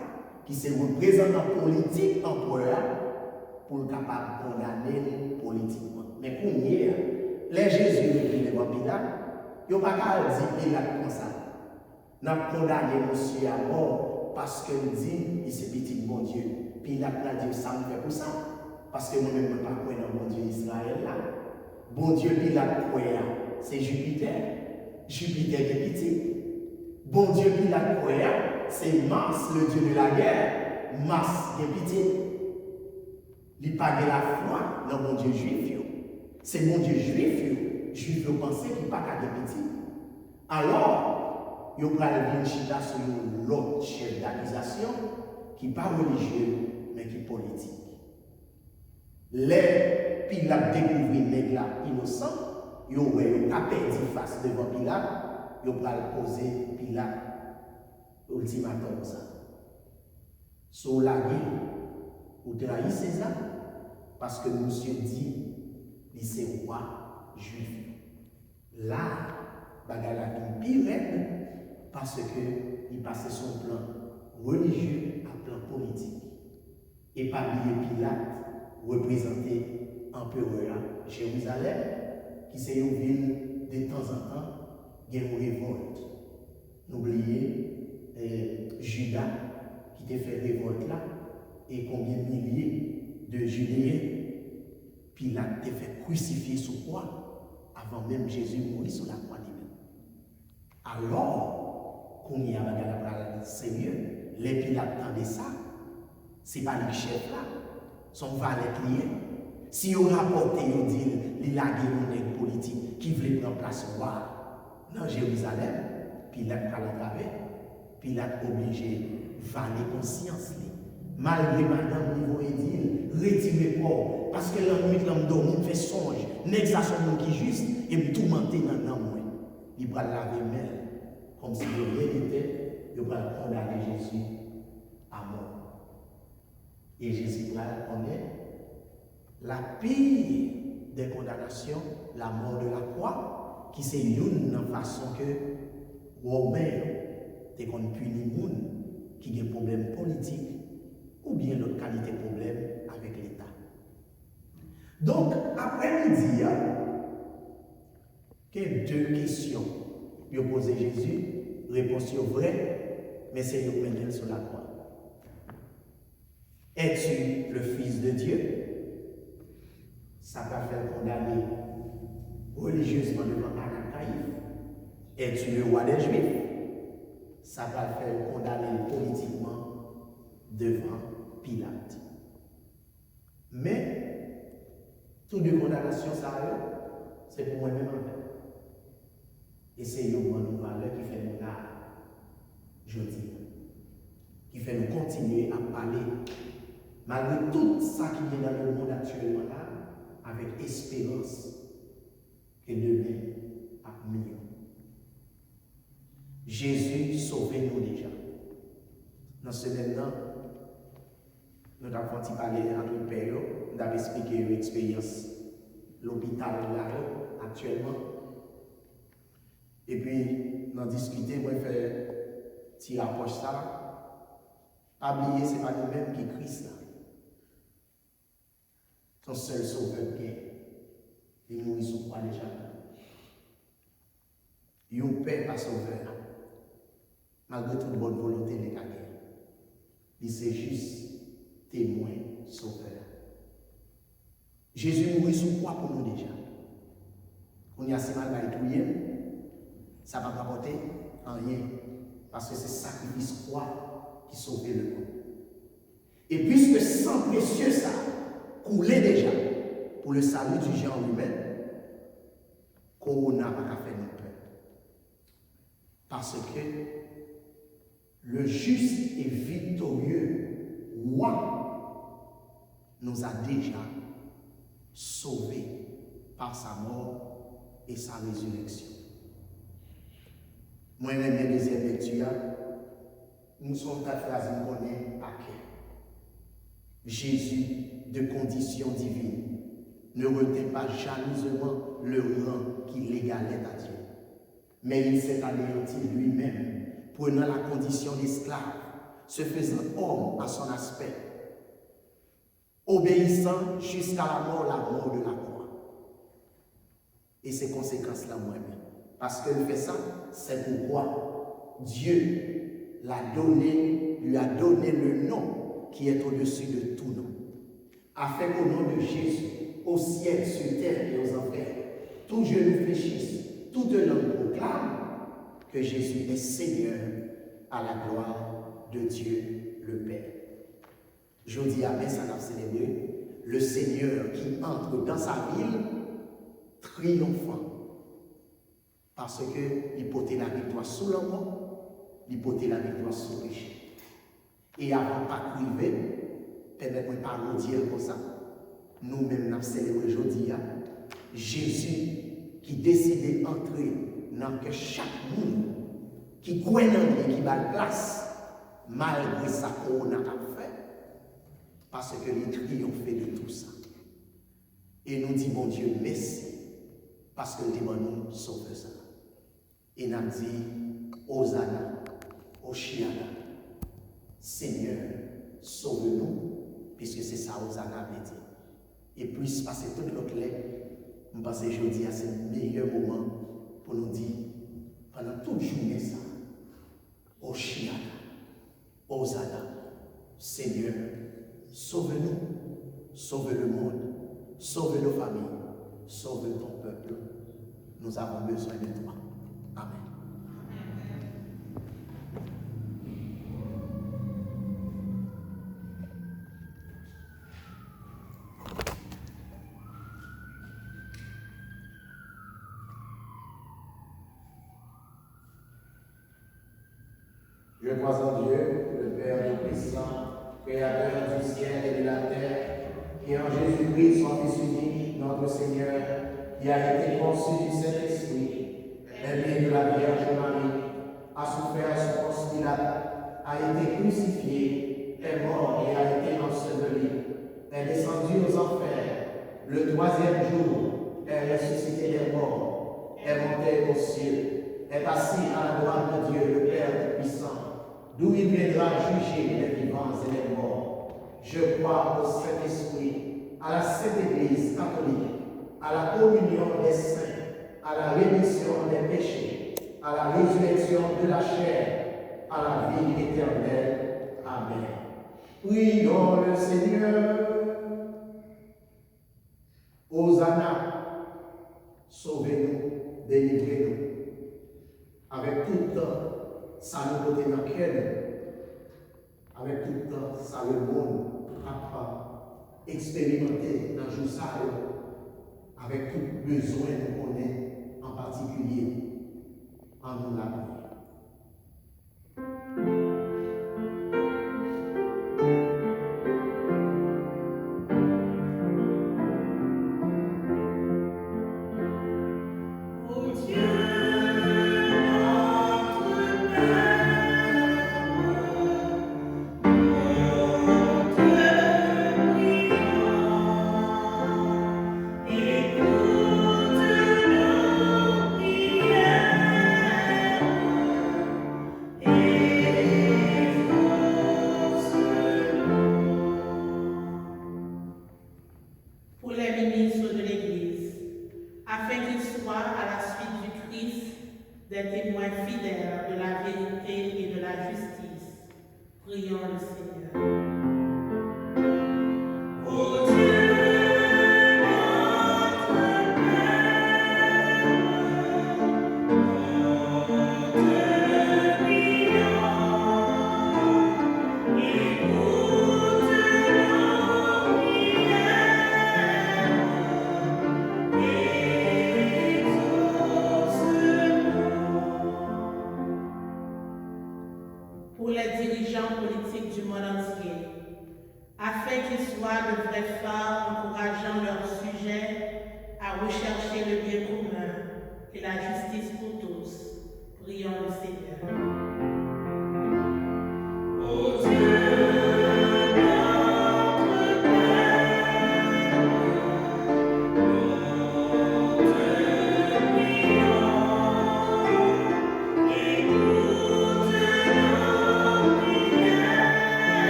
qui est représentant politique empereur, pour le capable de condamner politiquement. Mais pour hier, les Jésus est devant Pilate, il n'y a pas qu'à dire Pilate comme ça. N'a condamné monsieur à mort parce qu'il dit il c'est petit bon Dieu. Pilate a dit ça me fait pour ça. Parce que nous-mêmes ne pas croire dans bon Dieu Israël là. Bon Dieu Pilate croit, c'est Jupiter. Jupiter est petit. Bon Dieu Pilate croit, c'est Mars, le Dieu de la guerre. Mars est petit. Il n'a pas de la foi dans bon Dieu juif. C'est mon Dieu juif. Juif pensait qu'il n'a pas de petit. Alors, il y a une chita sur l'autre chef d'accusation qui n'est pas religieux, mais qui est politique. Les Pilate découvert les là innocents, ils ont perdu face devant Pilate, ils ont poser Pilate ultimatum ça. Sur la guerre, ou trahi César, parce que monsieur dit, il c'est roi juif. Là, bagala qui pire parce qu'il passait son plan religieux à plan politique. Et parmi Pilate, représenté empereur à Jérusalem, qui c'est une ville de temps en temps, il y a une révolte. N'oubliez Judas qui t'a fait révolte là, et combien de milliers de Judéens, Pilate t'a fait crucifier sous croix avant même Jésus mourir sur la croix lui-même. Alors, qu'on y a un sérieux, les Pilates tendaient ça, ce n'est pas les chefs là, son valet client. Si on rapporte, on dit, il a une politique qui voulait prendre place roi dans Jérusalem, Pilate pas le travers, Pilate obligé de valer conscience. Malgré madame niveau dit, retirez corps, parce que l'ennemi l'homme dormi fait songe, n'exerce son qui juste, et me tourmenter dans le nom. Il va laver main, comme si de rien n'était, il va condamner Jésus à mort. Et Jésus va connaître la pire des condamnations, la mort de la croix, qui c'est une façon que Romain, t'es qu'on punit les gens qui ont des problèmes politiques ou bien l'autre qualité de problème avec l'État. Donc, après-midi, il y a deux questions. Il a posé Jésus, réponse vraie, mais c'est nous mener sur la croix. Es-tu le Fils de Dieu? Ça va faire condamner religieusement devant Anakaïf. Es-tu le roi des Juifs? Ça va faire condamner politiquement devant Pilate. Mais, toutes les condamnations, ça c'est pour moi-même en fait. Et c'est une bonne valeur qui fait nous là, je dis, qui fait nous continuer à parler, malgré tout ça qui est dans le monde actuellement là, avec espérance que demain a mieux. Jésus sauve-nous déjà. Dans ce moment, nous avons parlé entre les pères, nous avons expliqué une expérience l'hôpital là actuellement. Et puis, nous avons discuté, moi, fait petit rapproche ça. Pas oublier, ce n'est pas nous-mêmes qui Christ là. Son seul sauveur qui est. Il mourit sous croix déjà. Il y a un père pas sauveur. Malgré toute bonne volonté de la guerre. Il c'est juste témoin sauveur. Jésus mourit sous croix pour nous déjà. On y a si mal à ça ne va pas apporter rien. Parce que c'est sacrifice croix qui sauve le monde. Et puisque sang précieux ça coulait déjà pour le salut du genre humain, qu'on n'a pas fait nos peur. Parce que le juste et victorieux roi nous a déjà sauvés par sa mort et sa résurrection. Moi, la deuxième lecture, nous sommes ta phrase, nous connaissons à cœur. Jésus, de condition divine, ne retint pas jalousement le rang qui l'égalait à Dieu. Mais il s'est anéanti lui-même, prenant la condition d'esclave, se faisant homme à son aspect, obéissant jusqu'à la mort de la croix. Et ces conséquences-là, moi-même. Parce qu'il fait ça, c'est pourquoi Dieu lui a donné le nom qui est au-dessus de tout nom. Afin qu'au nom de Jésus, au ciel, sur terre et aux enfers, tout genou fléchisse, toute langue proclame que Jésus est Seigneur à la gloire de Dieu le Père. Je dis à ça n'a célébré le Seigneur qui entre dans sa ville triomphant parce qu'il portait la victoire sur le mort, il portait la victoire sur le péché. Et avant de pas priver, permettez-moi de parler comme ça. Nous-mêmes, nous célébrons aujourd'hui Jésus qui décide d'entrer dans que chaque monde qui croit en lui, qui va la place, malgré sa corona a fait, parce que les triomphé de tout ça. Et nous disons, bon Dieu, merci, parce que nous sauve ça. Et nous dit, Hosanna, Oshiana, Seigneur, sauve-nous, puisque c'est ça, Hosanna veut dire. Et puis, passer toute l'autre lettre, je pense que aujourd'hui, c'est le meilleur moment pour nous dire, pendant toute journée, ça, Oshiana, Hosanna, Seigneur, sauve-nous, sauve le monde, sauve nos familles, sauve ton peuple. Nous avons besoin de toi. Amen. Je crois en Dieu, le Père Tout-Puissant, Créateur du ciel et de la terre, et en Jésus-Christ, son Fils unique, notre Seigneur, qui a été conçu du Saint-Esprit, est né de la Vierge Marie, a souffert sous Ponce Pilate, a été crucifié, est mort et a été enseveli, est descendu aux enfers, le troisième jour est ressuscité des morts, est monté aux cieux, est assis à la droite de Dieu, le Père Tout-Puissant, d'où il viendra juger les vivants et les morts. Je crois au Saint-Esprit, à la Sainte Église catholique, à la communion des saints, à la rémission des péchés, à la résurrection de la chair, à la vie éternelle. Amen. Prions le Seigneur. Hosanna, sauvez-nous, délivrez-nous. Avec tout le temps, ça nous côté dans le cœur. Avec tout le temps, ça le monde a expérimenté dans le jour ça, avec tout besoin nous connaît, en particulier en nous la prière.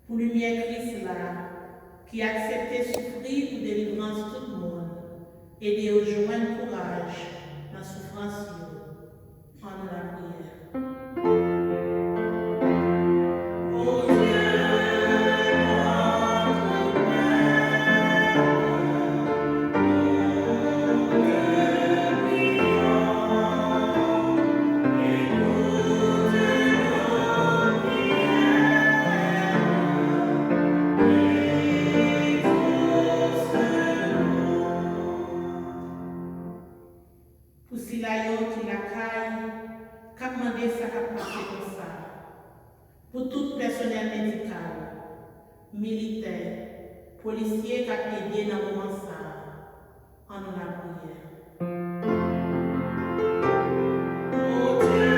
Pour lumière Christ là, qui a accepté souffrir pour délivrance tout le monde, aidez au joindre courage dans la souffrance. En la prière. Oh Dieu, pour si la yo qui la caille, qu'a demandé ça qu'a passé comme ça. Pour tout personnel médical, militaire, policier qui a aidé dans le moment ça, en la prière. Oh Dieu,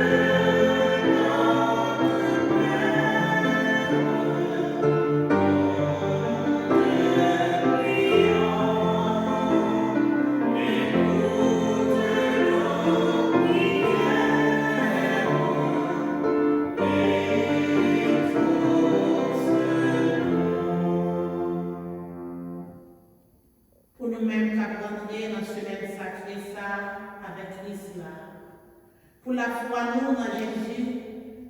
pour nous-mêmes qui avons rentré dans ce semaine sacrée ça avec Christ là. Pour la foi nous dans Jésus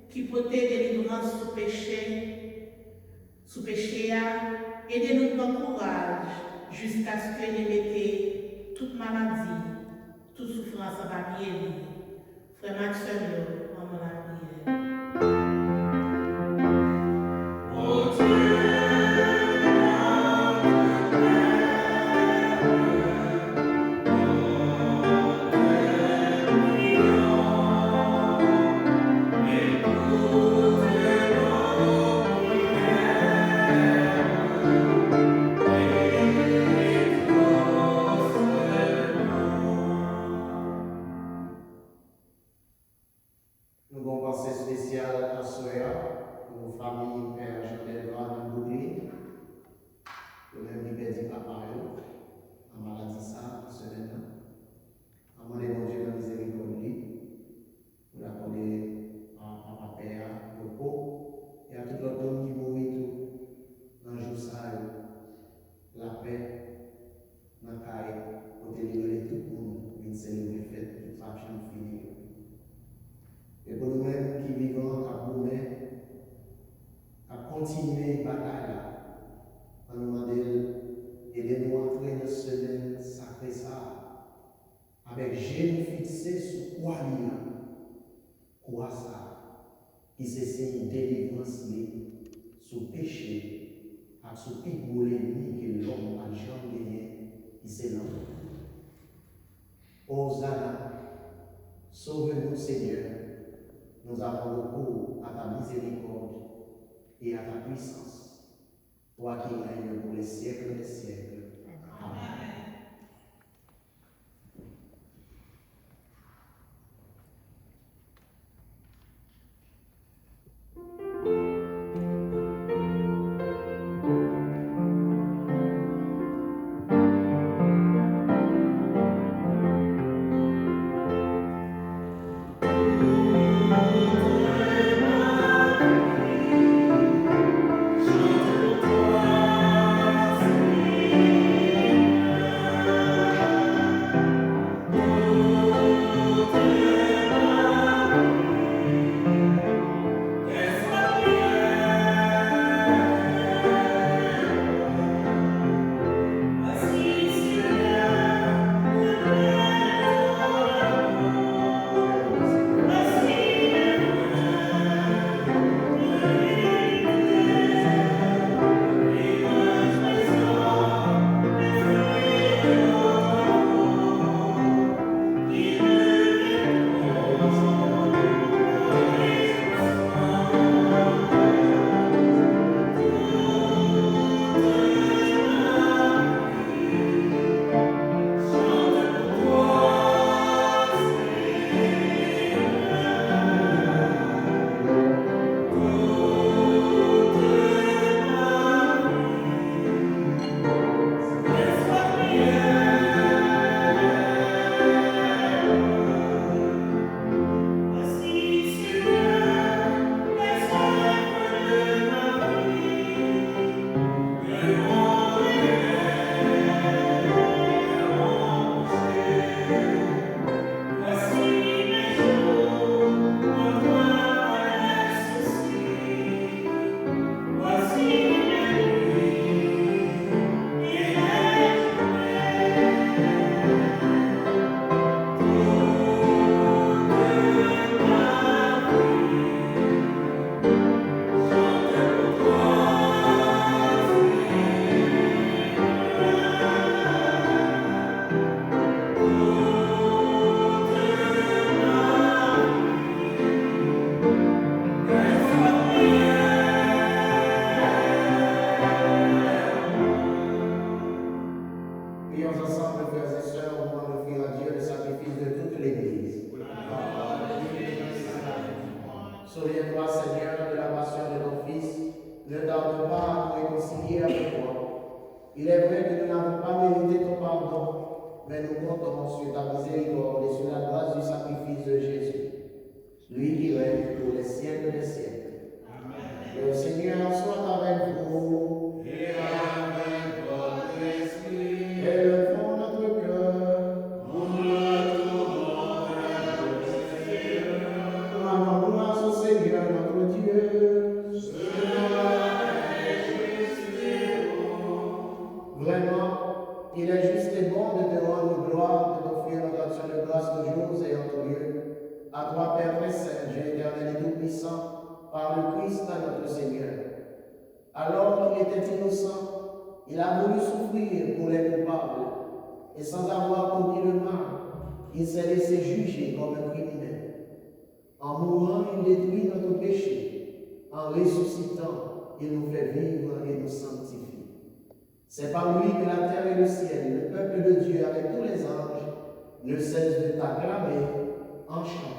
qui portait délivrance sous péché, aidez-nous dans courage jusqu'à ce que nous mettions toute maladie, toute souffrance en papier. Frère Maxime, on la prière. Oh Dieu.
Nous avons pensé spécial à Soya, pour famille Père Jean-Delva de Bourg, le même qui perdit papa, en maladie ça, semaine. À mon bon Dieu, dans miséricorde, pour l'accorder à papa Père, repos, et à tout l'autre monde qui mourit dans le jour ça, la paix, dans le cahier, pour délivrer tout le monde, une célébrer fête, toute la chambre finie. Et pour nous-mêmes qui vivons à Bourmet, à continuer la bataille, à nous demander aidez-nous à entrer dans ce semaine sacré ça, avec genoux fixés sur quoi ça, qui s'essaye de délivrance sous péché, à sous pigou l'ennemi que l'homme a jamais gagné, qui c'est l'homme. Hosanna, sauve-nous Seigneur. Nous avons recours à ta miséricorde et à ta puissance, toi qui règnes pour les siècles des siècles. Amen. pardon, mais nous comptons sur ta miséricorde et sur la grâce du sacrifice de Jésus, lui qui règne pour les siècles des siècles. Amen. Le Seigneur soit avec vous.
Et avec votre esprit.
Élevons notre cœur.
Nous le tournons vers le Seigneur.
Rendons grâce au Seigneur notre Dieu.
Cela est juste et bon.
Vraiment, il est juste et bon de te rendre gloire, de t'offrir notre action de grâce toujours et en tout lieu. À toi, Père très saint, Dieu éternel et tout-puissant, par le Christ notre Seigneur. Alors qu'il était innocent, il a voulu souffrir pour les coupables, et sans avoir commis le mal, il s'est laissé juger comme un criminel. En mourant, il détruit notre péché. En ressuscitant, il nous fait vivre et nous sanctifie. C'est par lui que la terre et le ciel, le peuple de Dieu avec tous les anges, ne cessent de t'acclamer en chantant.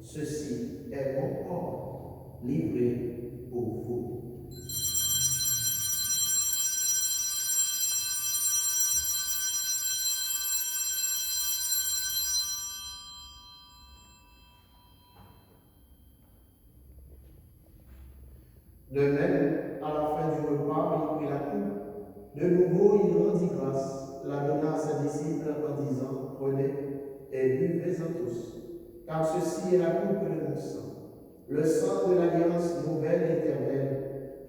Ceci est mon corps livré pour vous. De même, à la fin du repas, il prit la coupe. De nouveau, il rendit grâce, la donna à ses disciples en disant, prenez et buvez-en tous. Car ceci est la coupe de mon sang, le sang de l'alliance nouvelle et éternelle,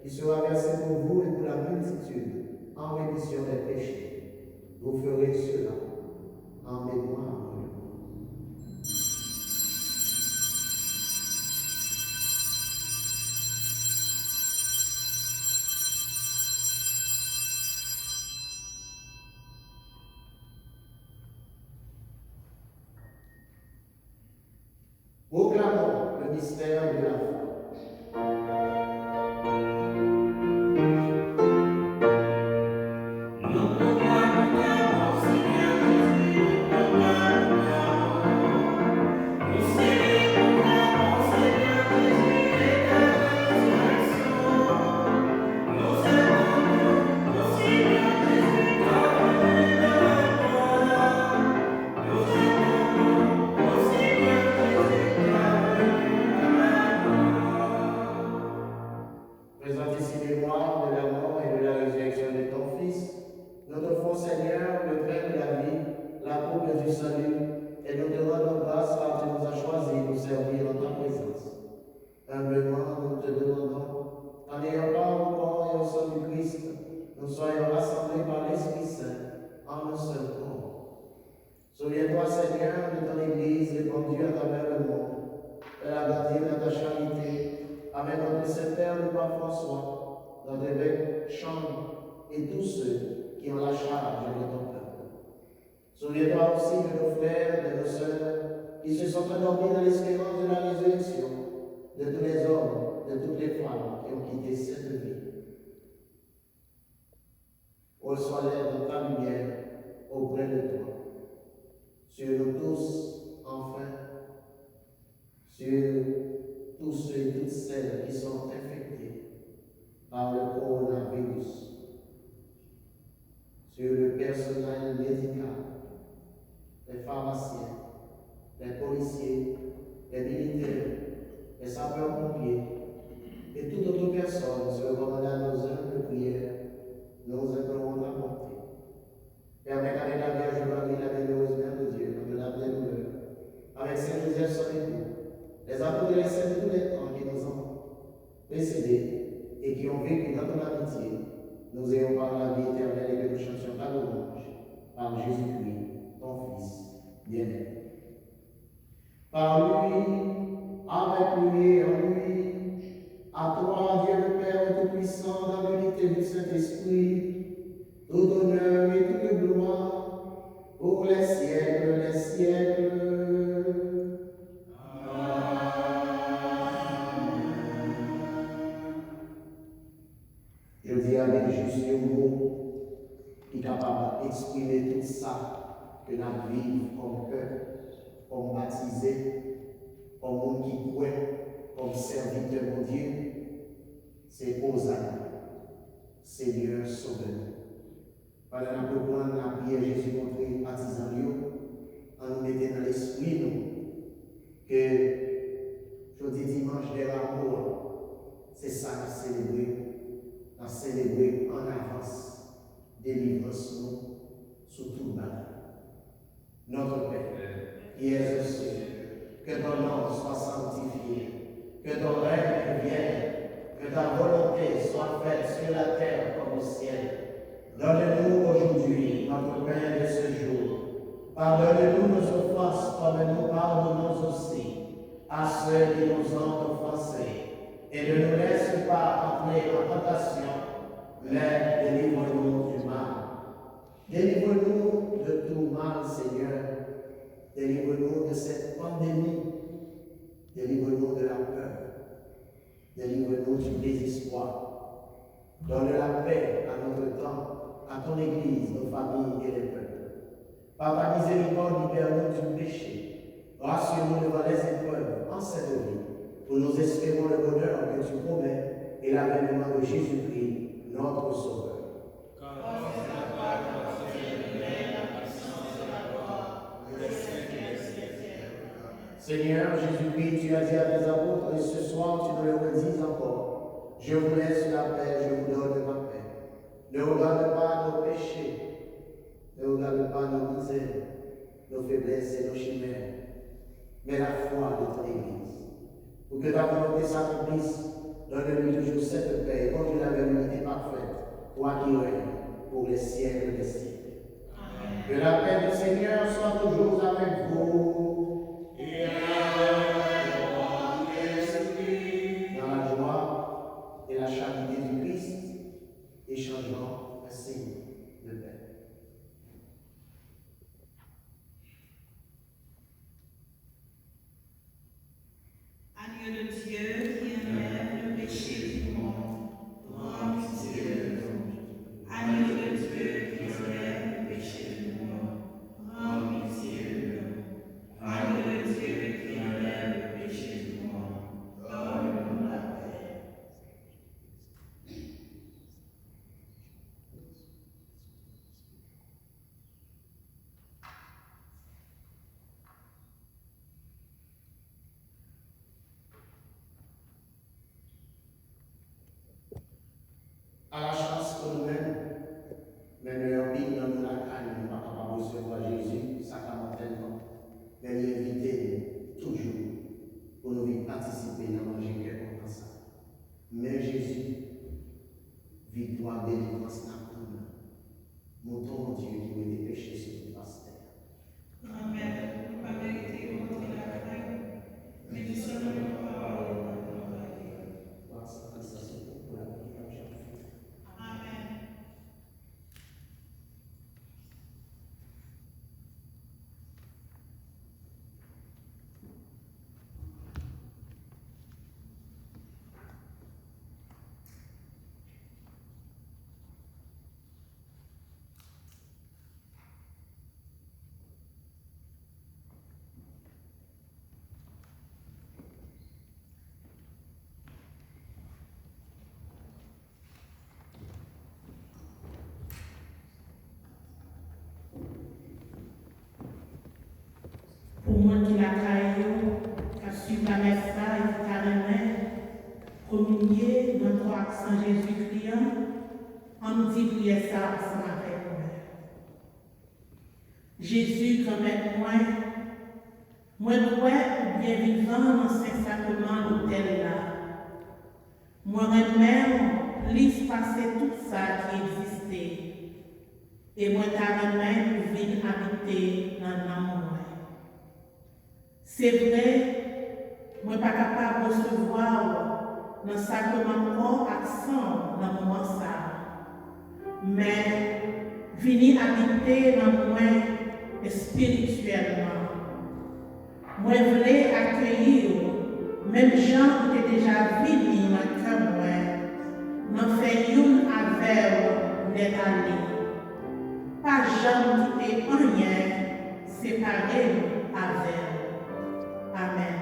qui sera versé pour vous et pour la multitude, en rémission des péchés. Vous ferez cela en mémoire de moi. Proclamons le mystère de la foi. Nous soyons rassemblés par l'Esprit Saint de la bonté, de ta charité, avec notre Saint-Père, le Pape François, notre évêque Chambre et tous ceux qui ont la charge de ton peuple. Souviens-toi aussi de nos frères, de nos sœurs, qui se sont endormis dans l'espérance de la résurrection, de tous les hommes, de toutes les femmes qui ont quitté cette vie. Reçois-les dans ta lumière auprès de toi. Sur nous tous, enfin, sur tous ceux et toutes celles qui sont infectés par le coronavirus, sur le personnel médical, les pharmaciens, les policiers, les militaires, les sapeurs-pompiers et toute autre personne se recommandant à nos œuvres de prière, nous implorons ta bonté. Permets qu'avec la Vierge Marie, la bienheureuse Mère de Dieu, comme la bienheureuse, avec Saint Joseph son époux, les apôtres et les saints de tous les temps qui nous ont précédés et qui ont vécu dans ton amitié, nous ayons par la vie éternelle et que nous chantions ta louange par Jésus-Christ, ton Fils bien-aimé. Par lui, avec lui et en lui, à toi, Dieu le Père Tout-Puissant, dans l'unité du Saint-Esprit, tout honneur et toute gloire pour les siècles des siècles. Je dis avec juste un mot qui est capable d'exprimer tout ça que nous vivons comme peuple, comme baptisé, comme monde qui croit, comme serviteur de Dieu, c'est Hosanna, Seigneur Sauveur. Pendant que nous prenons la prière Jésus montré partisan, en nous mettant dans l'esprit, nous, que jeudi dimanche de l'amour, c'est ça à célébrer. À célébrer en avance délivrance nous sous tout mal. Notre Père, qui es aux cieux, que ton nom soit sanctifié, que ton règne vienne, que ta volonté soit faite sur la terre comme au ciel. Donne-nous aujourd'hui notre pain de ce jour. Pardonne-nous nos offenses comme nous pardonnons aussi à ceux qui nous ont offensés. Et ne nous laisse pas entrer en tentation, mais délivre-nous du mal. Délivre-nous de tout mal, Seigneur. Délivre-nous de cette pandémie. Délivre-nous de la peur. Délivre-nous du désespoir. Donne la paix à notre temps, à ton Église, nos familles et les peuples. Par ta miséricorde, libère-nous du péché. Rassure-nous devant les épreuves en cette vie. Où nous espérons le bonheur que tu promets et l'avènement de Jésus-Christ, notre Sauveur. Seigneur Jésus-Christ, tu as dit à tes apôtres, et ce soir tu nous le redis encore. Je vous laisse la paix, je vous donne ma paix. Ne regarde pas nos péchés, ne regarde pas nos misères, nos faiblesses et nos chimères, mais la foi de ton Église. Pour que ta volonté s'accomplisse, donne-lui toujours cette paix, conduis la vérité parfaite, toi qui règnes pour les siècles des siècles. Amen. Que la paix du Seigneur soit toujours avec vous. Et avec ton esprit. Dans la joie et la charité du Christ, échangeons un signe de paix.
Agneau de Dieu qui enlève le péché du monde, rends pitié de nous. Agneau de Dieu qui enlève le péché du monde, rends pitié de nous. Agneau de Dieu qui enlève le péché du monde, donne-nous la paix.
À la chance pour nous-mêmes, mais nous vie dans la caille, nous ne sommes pas capables de recevoir Jésus sacramentement, mais nous inviter toujours pour nous participer dans le manger comme ça. Mais Jésus, victoire, délivrance, n'attend. Montons Dieu qui met des péchés sur le pasteur.
Amen. Pas mérité de rentrer la caille, mais nous sommes
pour moi qui la caillou, qui a suivi la messe et qui a remis, communier dans ton accent Jésus-Christ, on nous dit prier ça ensemble avec moi. Jésus, grand-mère, moi crois bien vivant dans ce sacrement l'autel là. Moi même, lisse passer tout ça qui existait. Et moi ta même pour venir habiter dans l'amour. C'est vrai, moi pas capable de recevoir dans le sacrement corps accent dans le moment ça. Mais venir habiter dans moi spirituellement. Moi, je voulais accueillir, même gens qui étaient déjà venus dans le cœur, n'en fait une avec les allées. Pas gens qui étaient en rien séparés avec. Amen.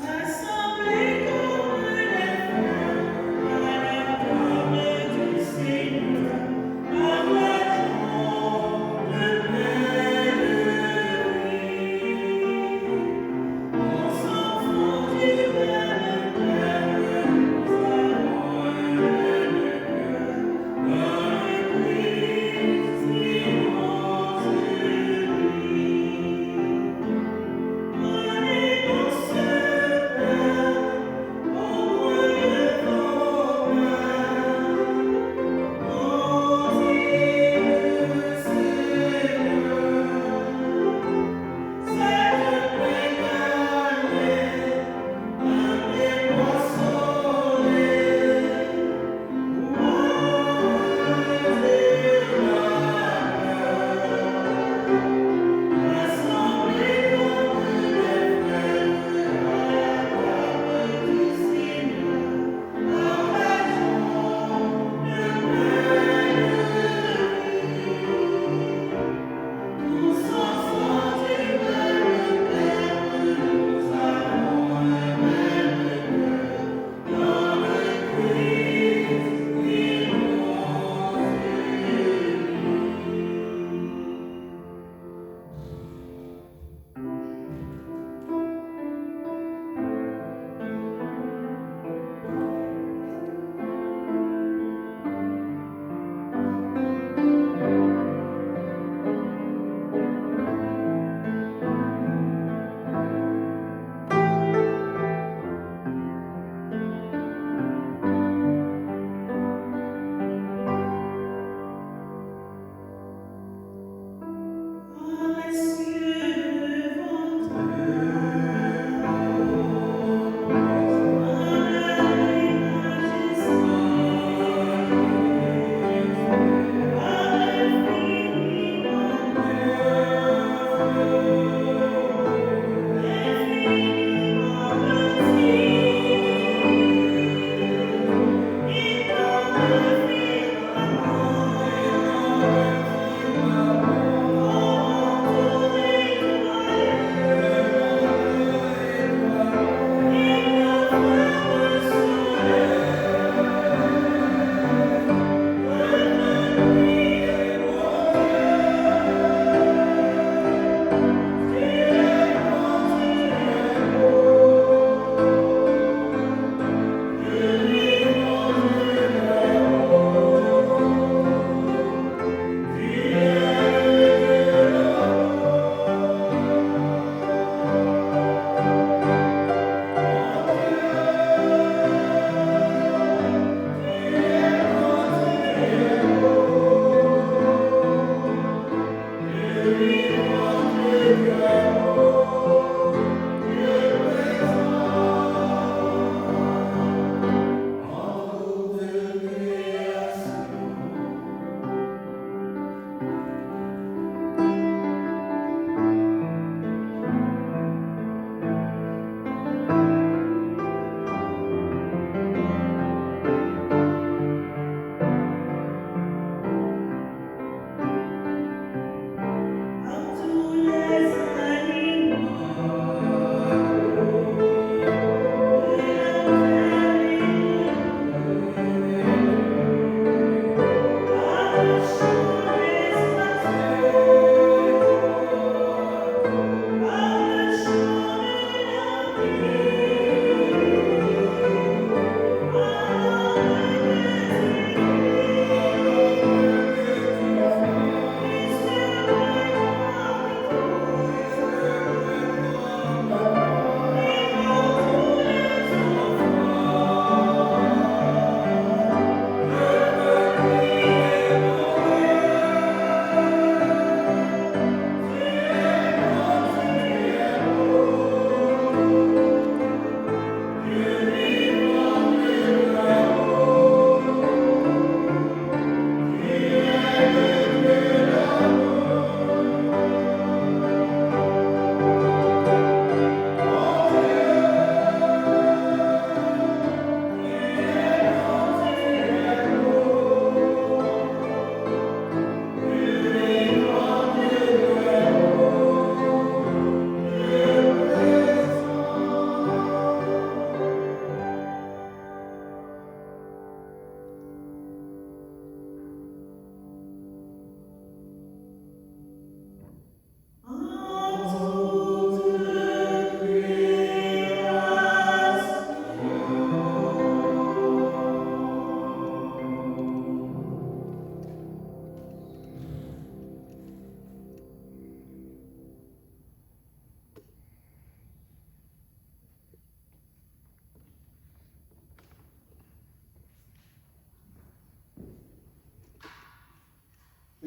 Assemblés comme les frères à la table du Seigneur, partageons le pain de vie. Ensemble, du vers le cœur, nous avons le cœur dans le Christ.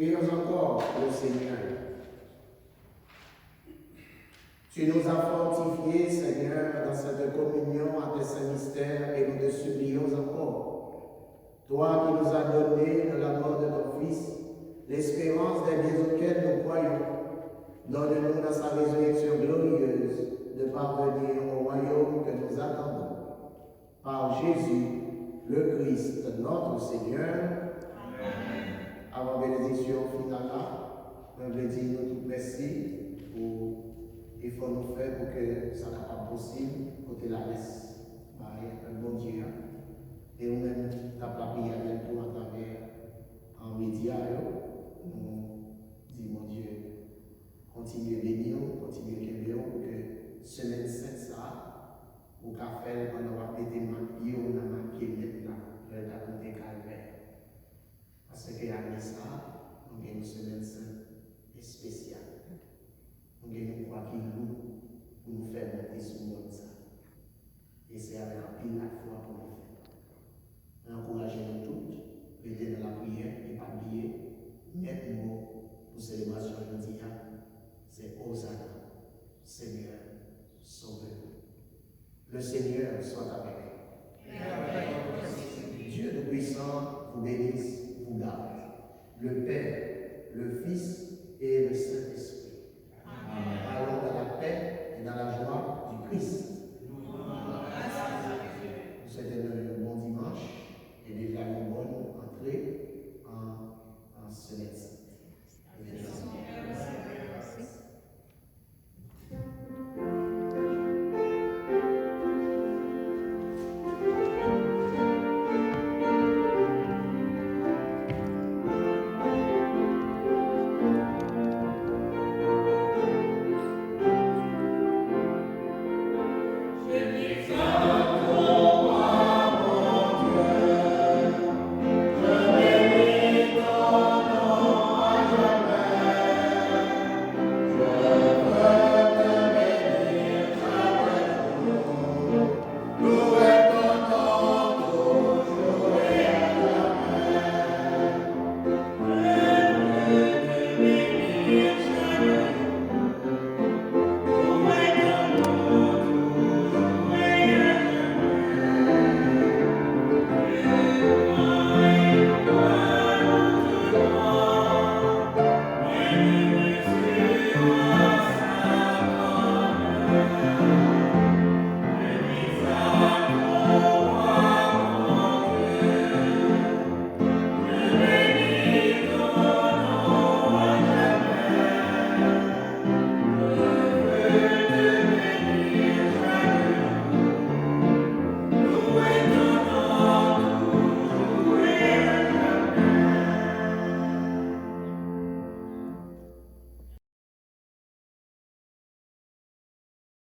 Prions encore le Seigneur. Tu nous as fortifiés, Seigneur, dans cette communion à tes saints mystères et nous te supplions encore. Toi qui nous as donné de la mort de ton Fils l'espérance des biens auxquels nous croyons, donne-nous dans sa résurrection glorieuse de parvenir au royaume que nous attendons. Par Jésus, le Christ, notre Seigneur. Amen. Avant bénédiction finale, je veux dire nous tout merci pour l'effort nous faire pour que ça soit capable possible, côté la messe, par un bon Dieu. Et nous-mêmes, nous avons la prière avec nous à travers un média. Nous disons, mon Dieu, continuez à bénir, continuez à bénir pour que semaine sainte, ça, au café, on va mettre ma pied, on a ma pied maintenant, je vais t'apporter calvaire. Parce que avec ça, on a une semaine sainte spéciale. On a une croix qui loue pour nous faire monter sur le monde. Et c'est avec un pile la foi pour nous faire. Encouragez-nous toutes, restez dans la prière et pas oublier, mettre mot pour célébration de Dieu. C'est Hosanna, Seigneur, sauve-nous. Le Seigneur soit avec vous. Dieu Tout-Puissant vous bénisse, vous garde. Le Père, le Fils et le Saint-Esprit